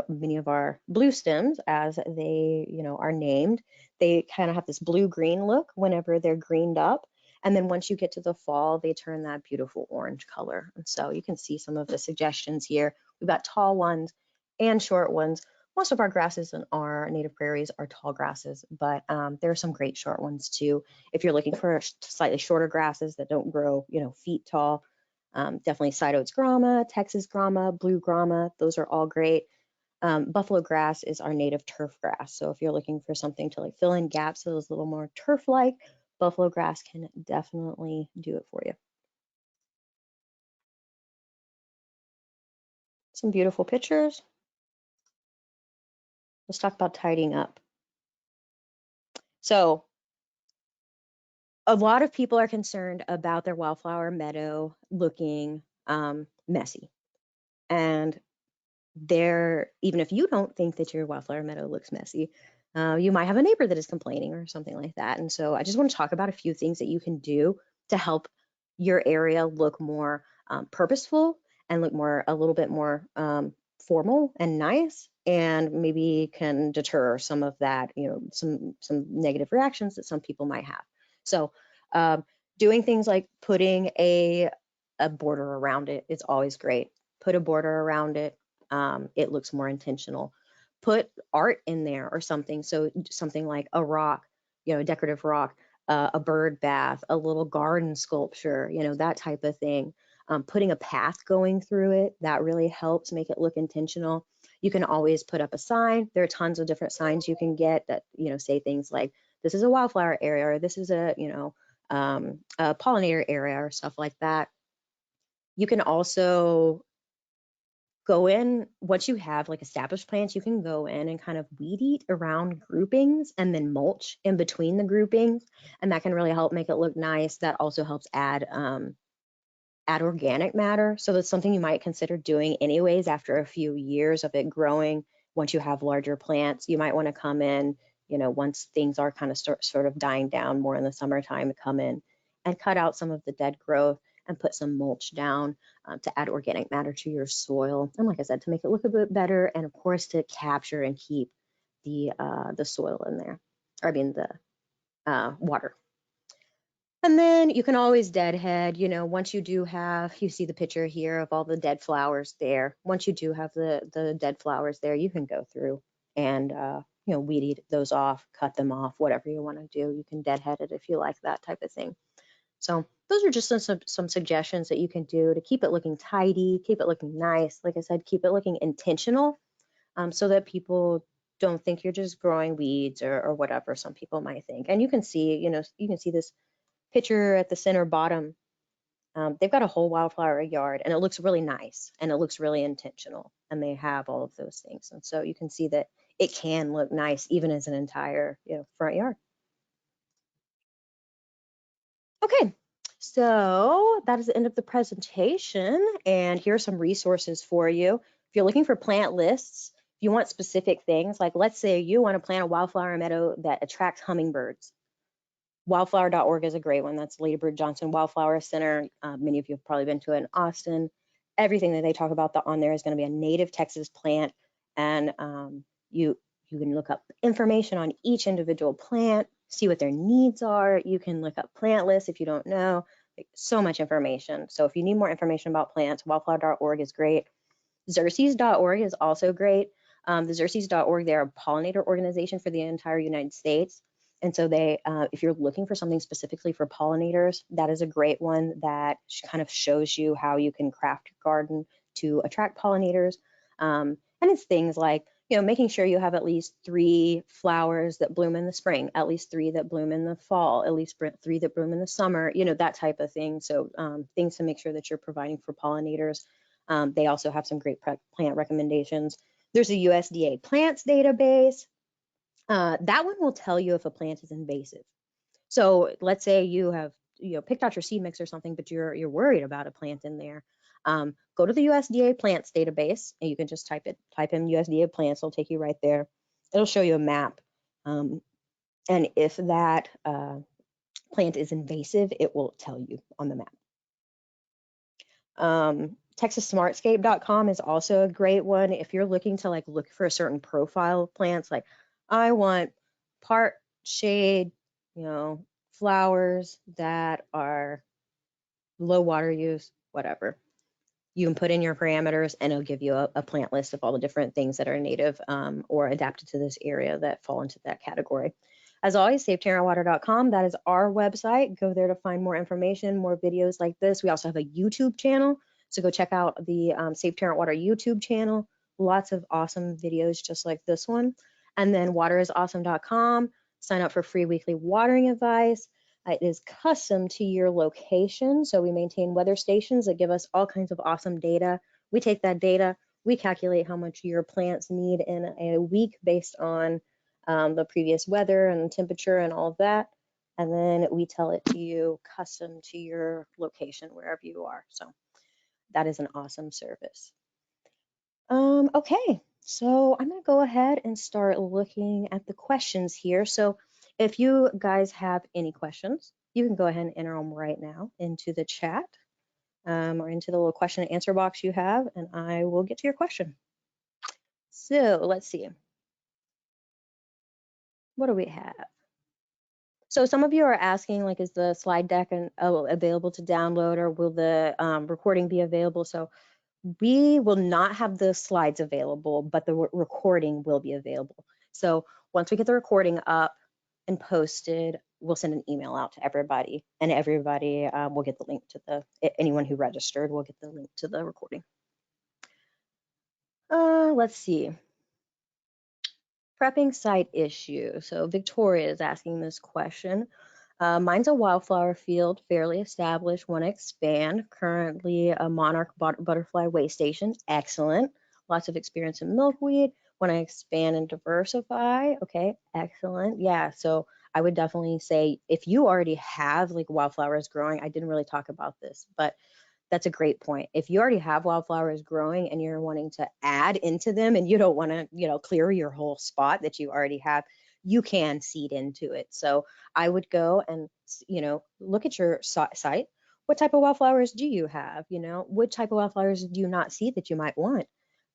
many of our blue stems, as they are named. They kind of have this blue-green look whenever they're greened up. And then once you get to the fall, they turn that beautiful orange color. And so you can see some of the suggestions here. We've got tall ones and short ones. Most of our grasses in our native prairies are tall grasses, but there are some great short ones too. If you're looking for slightly shorter grasses that don't grow, feet tall, definitely side oats grama, Texas grama, blue grama, those are all great. Buffalo grass is our native turf grass. So if you're looking for something to like fill in gaps that is a little more turf-like, buffalo grass can definitely do it for you. Some beautiful pictures. Let's talk about tidying up. So a lot of people are concerned about their wildflower meadow looking messy. And even if you don't think that your wildflower meadow looks messy, you might have a neighbor that is complaining or something like that. And so I just want to talk about a few things that you can do to help your area look more purposeful and look a little bit more formal and nice, and maybe can deter some of that, some negative reactions that some people might have. So doing things like putting a border around it is always great. Put a border around it. It looks more intentional. Put art in there or something. So something like a rock, a decorative rock, a bird bath, a little garden sculpture, that type of thing. Putting a path going through it, that really helps make it look intentional. You can always put up a sign. There are tons of different signs you can get that, say things like, this is a wildflower area, or this is a pollinator area, or stuff like that. You can also go in, once you have like established plants, you can go in and kind of weed eat around groupings and then mulch in between the groupings. And that can really help make it look nice. That also helps add organic matter. So that's something you might consider doing anyways after a few years of it growing. Once you have larger plants, you might want to come in, once things are kind of sort of dying down more in the summertime, come in and cut out some of the dead growth and put some mulch down to add organic matter to your soil. And like I said, to make it look a bit better, and of course to capture and keep the soil in there, or I mean the water. And then you can always deadhead, once you see the picture here of all the dead flowers there. Once you do have the dead flowers there, you can go through and, weed eat those off, cut them off, whatever you want to do. You can deadhead it if you like that type of thing. So those are just some suggestions that you can do to keep it looking tidy, keep it looking nice. Like I said, keep it looking intentional, so that people don't think you're just growing weeds or whatever some people might think. And you can see, you can see this picture at the center bottom. They've got a whole wildflower yard, and it looks really nice and it looks really intentional, and they have all of those things. And so you can see that it can look nice even as an entire, front yard. Okay, so that is the end of the presentation, and here are some resources for you. If you're looking for plant lists, if you want specific things, like let's say you want to plant a wildflower meadow that attracts hummingbirds, wildflower.org is a great one. That's Lady Bird Johnson Wildflower Center. Many of you have probably been to it in Austin. Everything that they talk about on there is going to be a native Texas plant, and you can look up information on each individual plant, see what their needs are. You can look up plant lists if you don't know. Like, so much information. So if you need more information about plants, wildflower.org is great. Xerces.org is also great. The Xerces.org, they're a pollinator organization for the entire United States. And so they, if you're looking for something specifically for pollinators, that is a great one that kind of shows you how you can craft your garden to attract pollinators. And it's things like, making sure you have at least 3 flowers that bloom in the spring, at least 3 that bloom in the fall, at least 3 that bloom in the summer, that type of thing. So things to make sure that you're providing for pollinators. They also have some great plant recommendations. There's a USDA plants database. That one will tell you if a plant is invasive. So let's say you have picked out your seed mix or something, but you're worried about a plant in there. Go to the USDA plants database, and you can just type in USDA plants. It'll take you right there. It'll show you a map, and if that plant is invasive, it will tell you on the map. TexasSmartscape.com is also a great one if you're looking to look for a certain profile of plants. Like, I want part shade, flowers that are low water use, whatever. You can put in your parameters and it'll give you a plant list of all the different things that are native or adapted to this area that fall into that category. As always, SaveTarrantWater.com, that is our website. Go there to find more information, more videos like this. We also have a YouTube channel, so go check out the Save Tarrant Water YouTube channel. Lots of awesome videos just like this one. And then waterisawesome.com, sign up for free weekly watering advice. It is custom to your location, so we maintain weather stations that give us all kinds of awesome data. We take that data, we calculate how much your plants need in a week based on the previous weather and temperature and all of that, and then we tell it to you custom to your location wherever you are. So that is an awesome service. Okay, so I'm going to go ahead and start looking at the questions here. So if you guys have any questions, you can go ahead and enter them right now into the chat or into the little question and answer box you have, and I will get to your question. So let's see. What do we have? So some of you are asking, is the slide deck available to download, or will the recording be available? So we will not have the slides available, but the recording will be available. So once we get the recording up and posted, we'll send an email out to everybody, and everybody will get the link to anyone who registered will get the link to the recording. Let's see. Prepping site issue. So Victoria is asking this question. Mine's a wildflower field, fairly established, want to expand. Currently a monarch butterfly way station, excellent. Lots of experience in milkweed, want to expand and diversify, okay, excellent. Yeah, so I would definitely say if you already have wildflowers growing, I didn't really talk about this, but that's a great point. If you already have wildflowers growing and you're wanting to add into them and you don't want to, clear your whole spot that you already have, you can seed into it. So I would go and, look at your site. What type of wildflowers do you have? What type of wildflowers do you not see that you might want?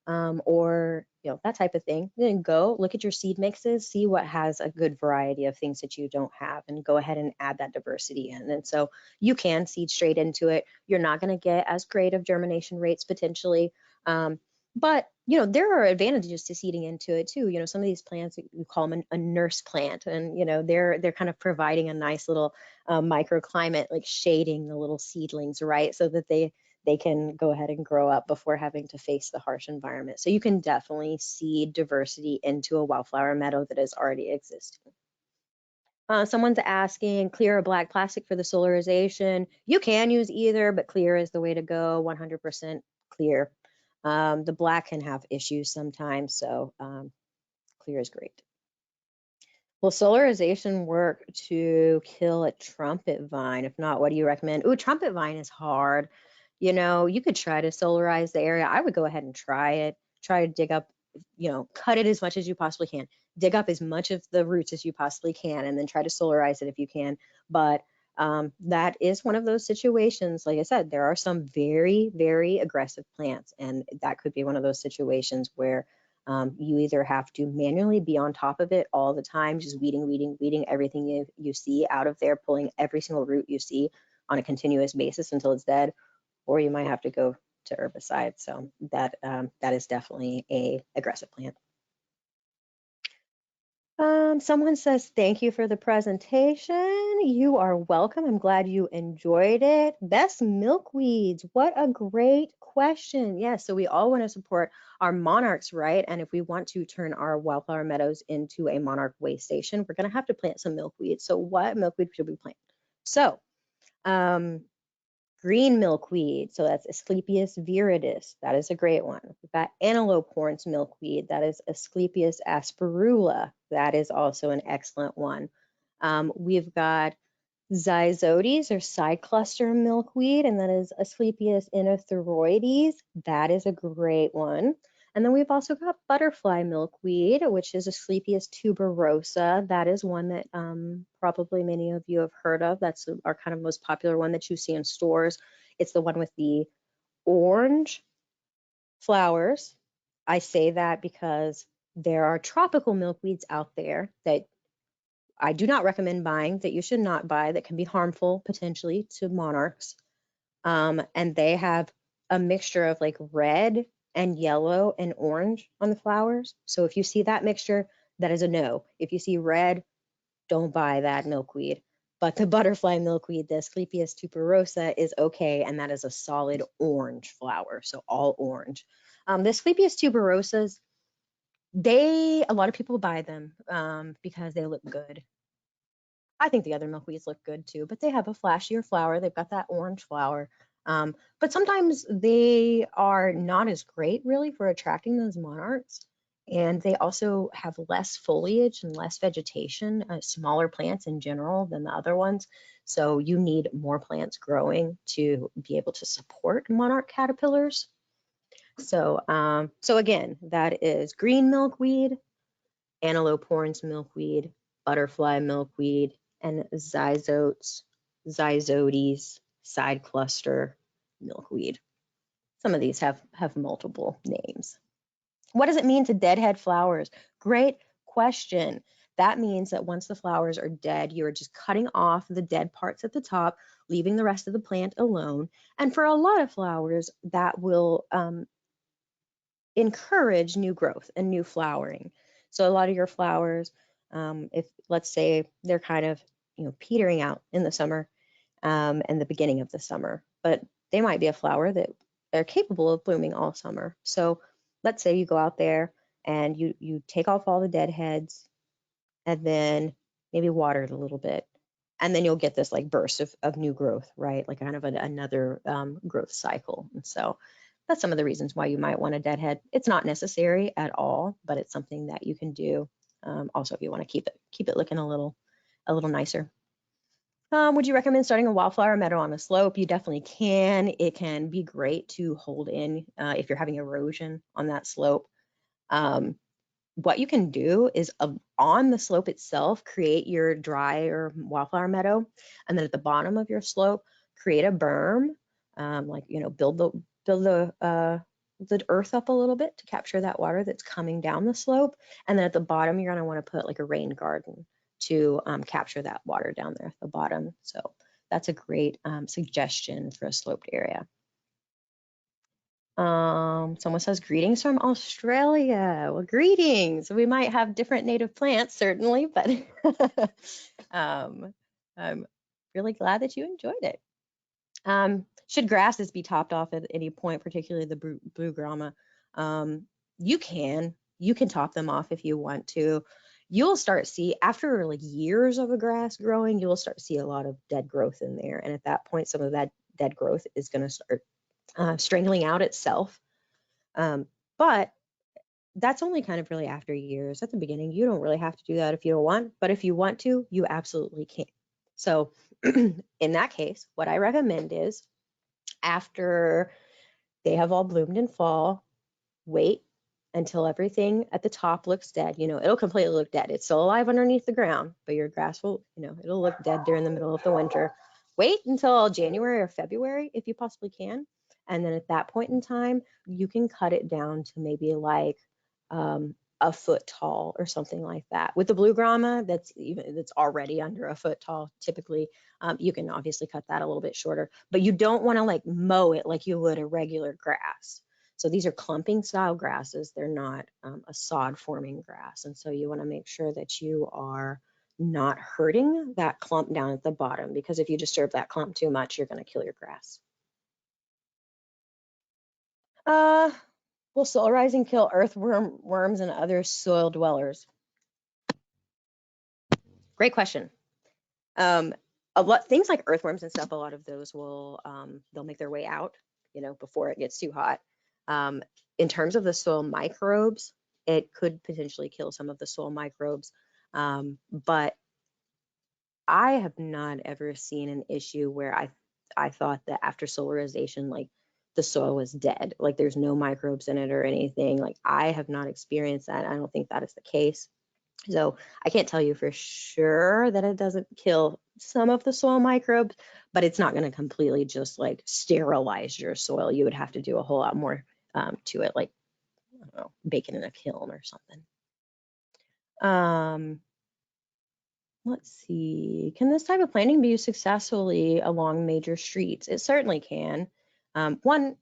Or that type of thing. Then go look at your seed mixes, see what has a good variety of things that you don't have, and go ahead and add that diversity in. And so you can seed straight into it. You're not going to get as great of germination rates potentially, but there are advantages to seeding into it too. Some of these plants, we call them a nurse plant, and they're kind of providing a nice little microclimate, like shading the little seedlings, right, so that they can go ahead and grow up before having to face the harsh environment. So you can definitely seed diversity into a wildflower meadow that is already existing. Someone's asking, clear or black plastic for the solarization. You can use either, but clear is the way to go, 100% clear. The black can have issues sometimes, so clear is great. Will solarization work to kill a trumpet vine? If not, what do you recommend? Ooh, trumpet vine is hard. You could try to solarize the area. I would go ahead and try it. Try to dig up, cut it as much as you possibly can. Dig up as much of the roots as you possibly can, and then try to solarize it if you can. But that is one of those situations. Like I said, there are some very, very aggressive plants, and that could be one of those situations where you either have to manually be on top of it all the time, just weeding everything you see out of there, pulling every single root you see on a continuous basis until it's dead, or you might have to go to herbicide. So that is definitely a aggressive plant. Someone says, thank you for the presentation. You are welcome. I'm glad you enjoyed it. Best milkweeds. What a great question. Yes, so we all want to support our monarchs, right? And if we want to turn our wildflower meadows into a monarch way station, we're going to have to plant some milkweed. So what milkweed should we plant? So green milkweed, so that's Asclepias viridis. That is a great one. We've got antelope horns milkweed. That is Asclepias asperula. That is also an excellent one. We've got Zyzotes or side cluster milkweed, and that is Asclepias inothyroides. That is a great one. And then we've also got butterfly milkweed, which is Asclepias tuberosa. That is one that probably many of you have heard of. That's our kind of most popular one that you see in stores. It's the one with the orange flowers. I say that because there are tropical milkweeds out there that I do not recommend buying, that you should not buy, that can be harmful potentially to monarchs. And they have a mixture of like red and yellow and orange on the flowers. So if you see that mixture, that is a no. If you see red, don't buy that milkweed. But the butterfly milkweed, the Asclepias tuberosa, is okay, and that is a solid orange flower, so all orange. The Asclepias tuberosas, a lot of people buy them because they look good. I think the other milkweeds look good too, but they have a flashier flower. They've got that orange flower. But sometimes they are not as great really for attracting those monarchs. And they also have less foliage and less vegetation, smaller plants in general than the other ones. So you need more plants growing to be able to support monarch caterpillars. So, so again, that is green milkweed, antelope horns milkweed, butterfly milkweed, and zyzotes, zyzotes, side cluster milkweed. Some of these have multiple names. What does it mean to deadhead flowers? Great question. That means that once the flowers are dead, you are just cutting off the dead parts at the top, leaving the rest of the plant alone. And for a lot of flowers, that will encourage new growth and new flowering. So a lot of your flowers, if let's say they're kind of petering out in the summer and the beginning of the summer, but they might be a flower that are capable of blooming all summer. So let's say you go out there and you take off all the dead heads and then maybe water it a little bit. And then you'll get this like burst of new growth, right? Like kind of another growth cycle. And so that's some of the reasons why you might want a deadhead. It's not necessary at all, but it's something that you can do. Also, if you want to keep it looking a little nicer. Would you recommend starting a wildflower meadow on a slope? You definitely can. It can be great to hold in if you're having erosion on that slope. What you can do is on the slope itself, create your dry or wildflower meadow, and then at the bottom of your slope, create a berm, like build the earth up a little bit to capture that water that's coming down the slope, and then at the bottom you're going to want to put like a rain garden to capture that water down there at the bottom. So that's a great suggestion for a sloped area. Someone says greetings from Australia. Well, greetings. We might have different native plants, certainly, but I'm really glad that you enjoyed it. Should grasses be topped off at any point, particularly the blue grama? You can top them off if you want to. You'll start to see after like years of a grass growing, you'll start to see a lot of dead growth in there, and at that point, some of that dead growth is going to start strangling out itself. But that's only kind of really after years. At the beginning, you don't really have to do that if you don't want, but if you want to, you absolutely can. So in that case, what I recommend is after they have all bloomed in fall, wait until everything at the top looks dead. It'll completely look dead. It's still alive underneath the ground, but your grass will, it'll look dead during the middle of the winter. Wait until January or February if you possibly can. And then at that point in time, you can cut it down to maybe like a foot tall or something like that. With the blue grama, that's already under a foot tall. Typically, you can obviously cut that a little bit shorter, but you don't want to like mow it like you would a regular grass. So these are clumping style grasses. They're not a sod forming grass. And so you want to make sure that you are not hurting that clump down at the bottom, because if you disturb that clump too much, you're going to kill your grass. Will soil rising kill worms and other soil dwellers? Great question. Things like earthworms and stuff, a lot of those will they'll make their way out, before it gets too hot. In terms of the soil microbes, it could potentially kill some of the soil microbes, but I have not ever seen an issue where I thought that after solarization, like the soil was dead, like there's no microbes in it or anything. Like I have not experienced that. I don't think that is the case. So I can't tell you for sure that it doesn't kill some of the soil microbes, but it's not going to completely just like sterilize your soil. You would have to do a whole lot more to it, like, I don't know, bake it in a kiln or something. Let's see. Can this type of planting be used successfully along major streets? It certainly can. One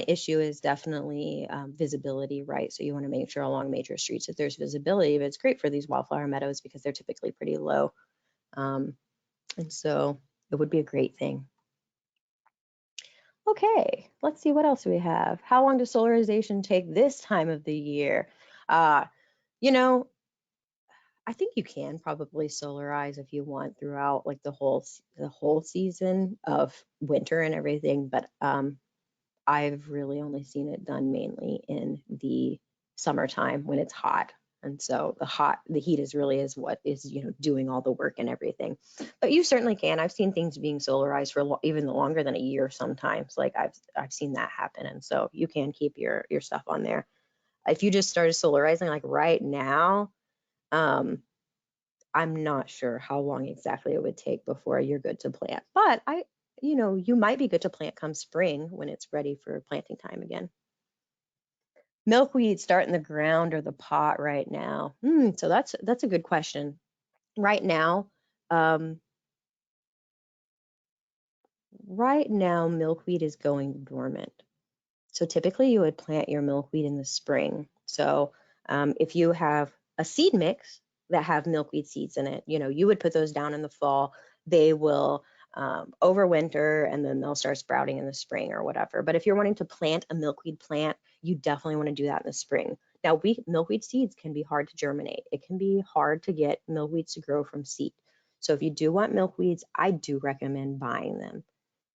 issue is definitely visibility, right? So you want to make sure along major streets that there's visibility, but it's great for these wildflower meadows because they're typically pretty low. And so it would be a great thing. Okay, let's see what else we have. How long does solarization take this time of the year? Uh, you know, I think you can probably solarize if you want throughout like the whole season of winter and everything, but I've really only seen it done mainly in the summertime when it's hot. And so the heat is really is what is, doing all the work and everything. But you certainly can. I've seen things being solarized for even longer than a year sometimes. Like I've seen that happen. And so you can keep your stuff on there. If you just started solarizing like right now, um, I'm not sure how long exactly it would take before you're good to plant. But you might be good to plant come spring when it's ready for planting time again. Milkweed start in the ground or the pot right now? So that's a good question. Right now, um, milkweed is going dormant. So typically you would plant your milkweed in the spring. So if you have a seed mix that have milkweed seeds in it, you would put those down in the fall. They will overwinter and then they'll start sprouting in the spring or whatever. But if you're wanting to plant a milkweed plant, you definitely want to do that in the spring. Now, milkweed seeds can be hard to germinate. It can be hard to get milkweeds to grow from seed. So if you do want milkweeds, I do recommend buying them.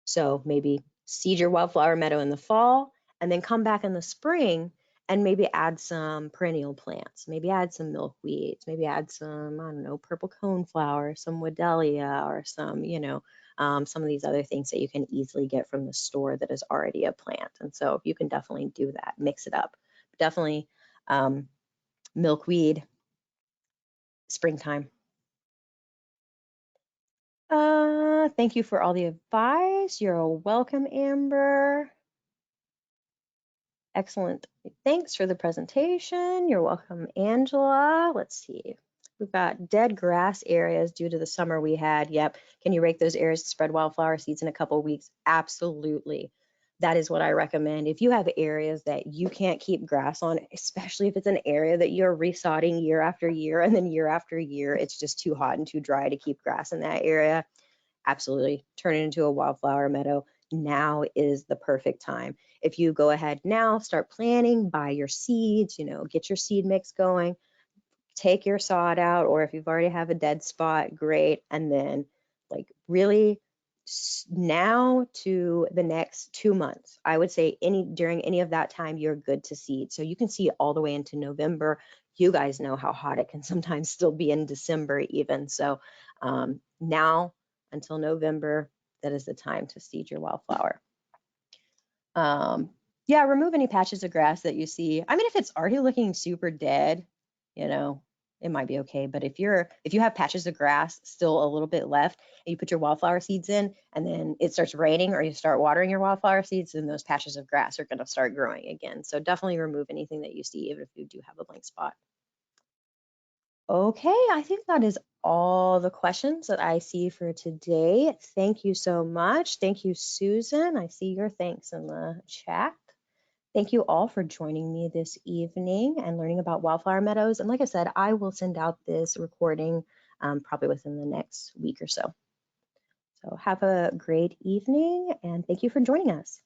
So maybe seed your wildflower meadow in the fall and then come back in the spring and maybe add some perennial plants. Maybe add some milkweeds, maybe add some, I don't know, purple coneflower, some Wedelia, or some of these other things that you can easily get from the store that is already a plant. And so you can definitely do that, mix it up. Definitely milkweed, springtime. Thank you for all the advice. You're welcome, Amber. Excellent. Thanks for the presentation. You're welcome, Angela. Let's see. We've got dead grass areas due to the summer we had. Yep. Can you rake those areas to spread wildflower seeds in a couple of weeks? Absolutely. That is what I recommend. If you have areas that you can't keep grass on, especially if it's an area that you're resodding year after year and then year after year, it's just too hot and too dry to keep grass in that area, absolutely turn it into a wildflower meadow. Now is the perfect time. If you go ahead now, start planting, buy your seeds, get your seed mix going, take your sod out, or if you've already have a dead spot, great. And then like really now to the next 2 months, I would say during any of that time, you're good to seed. So you can see all the way into November. You guys know how hot it can sometimes still be in December even. So now until November, that is the time to seed your wildflower. Yeah, remove any patches of grass that you see. I mean, if it's already looking super dead, it might be okay. But if you have patches of grass still a little bit left and you put your wildflower seeds in and then it starts raining or you start watering your wildflower seeds, then those patches of grass are going to start growing again. So definitely remove anything that you see, even if you do have a blank spot. Okay, I think that is all the questions that I see for today. Thank you so much. Thank you, Susan. I see your thanks in the chat. Thank you all for joining me this evening and learning about wildflower meadows. And like I said, I will send out this recording probably within the next week or so. So have a great evening and thank you for joining us.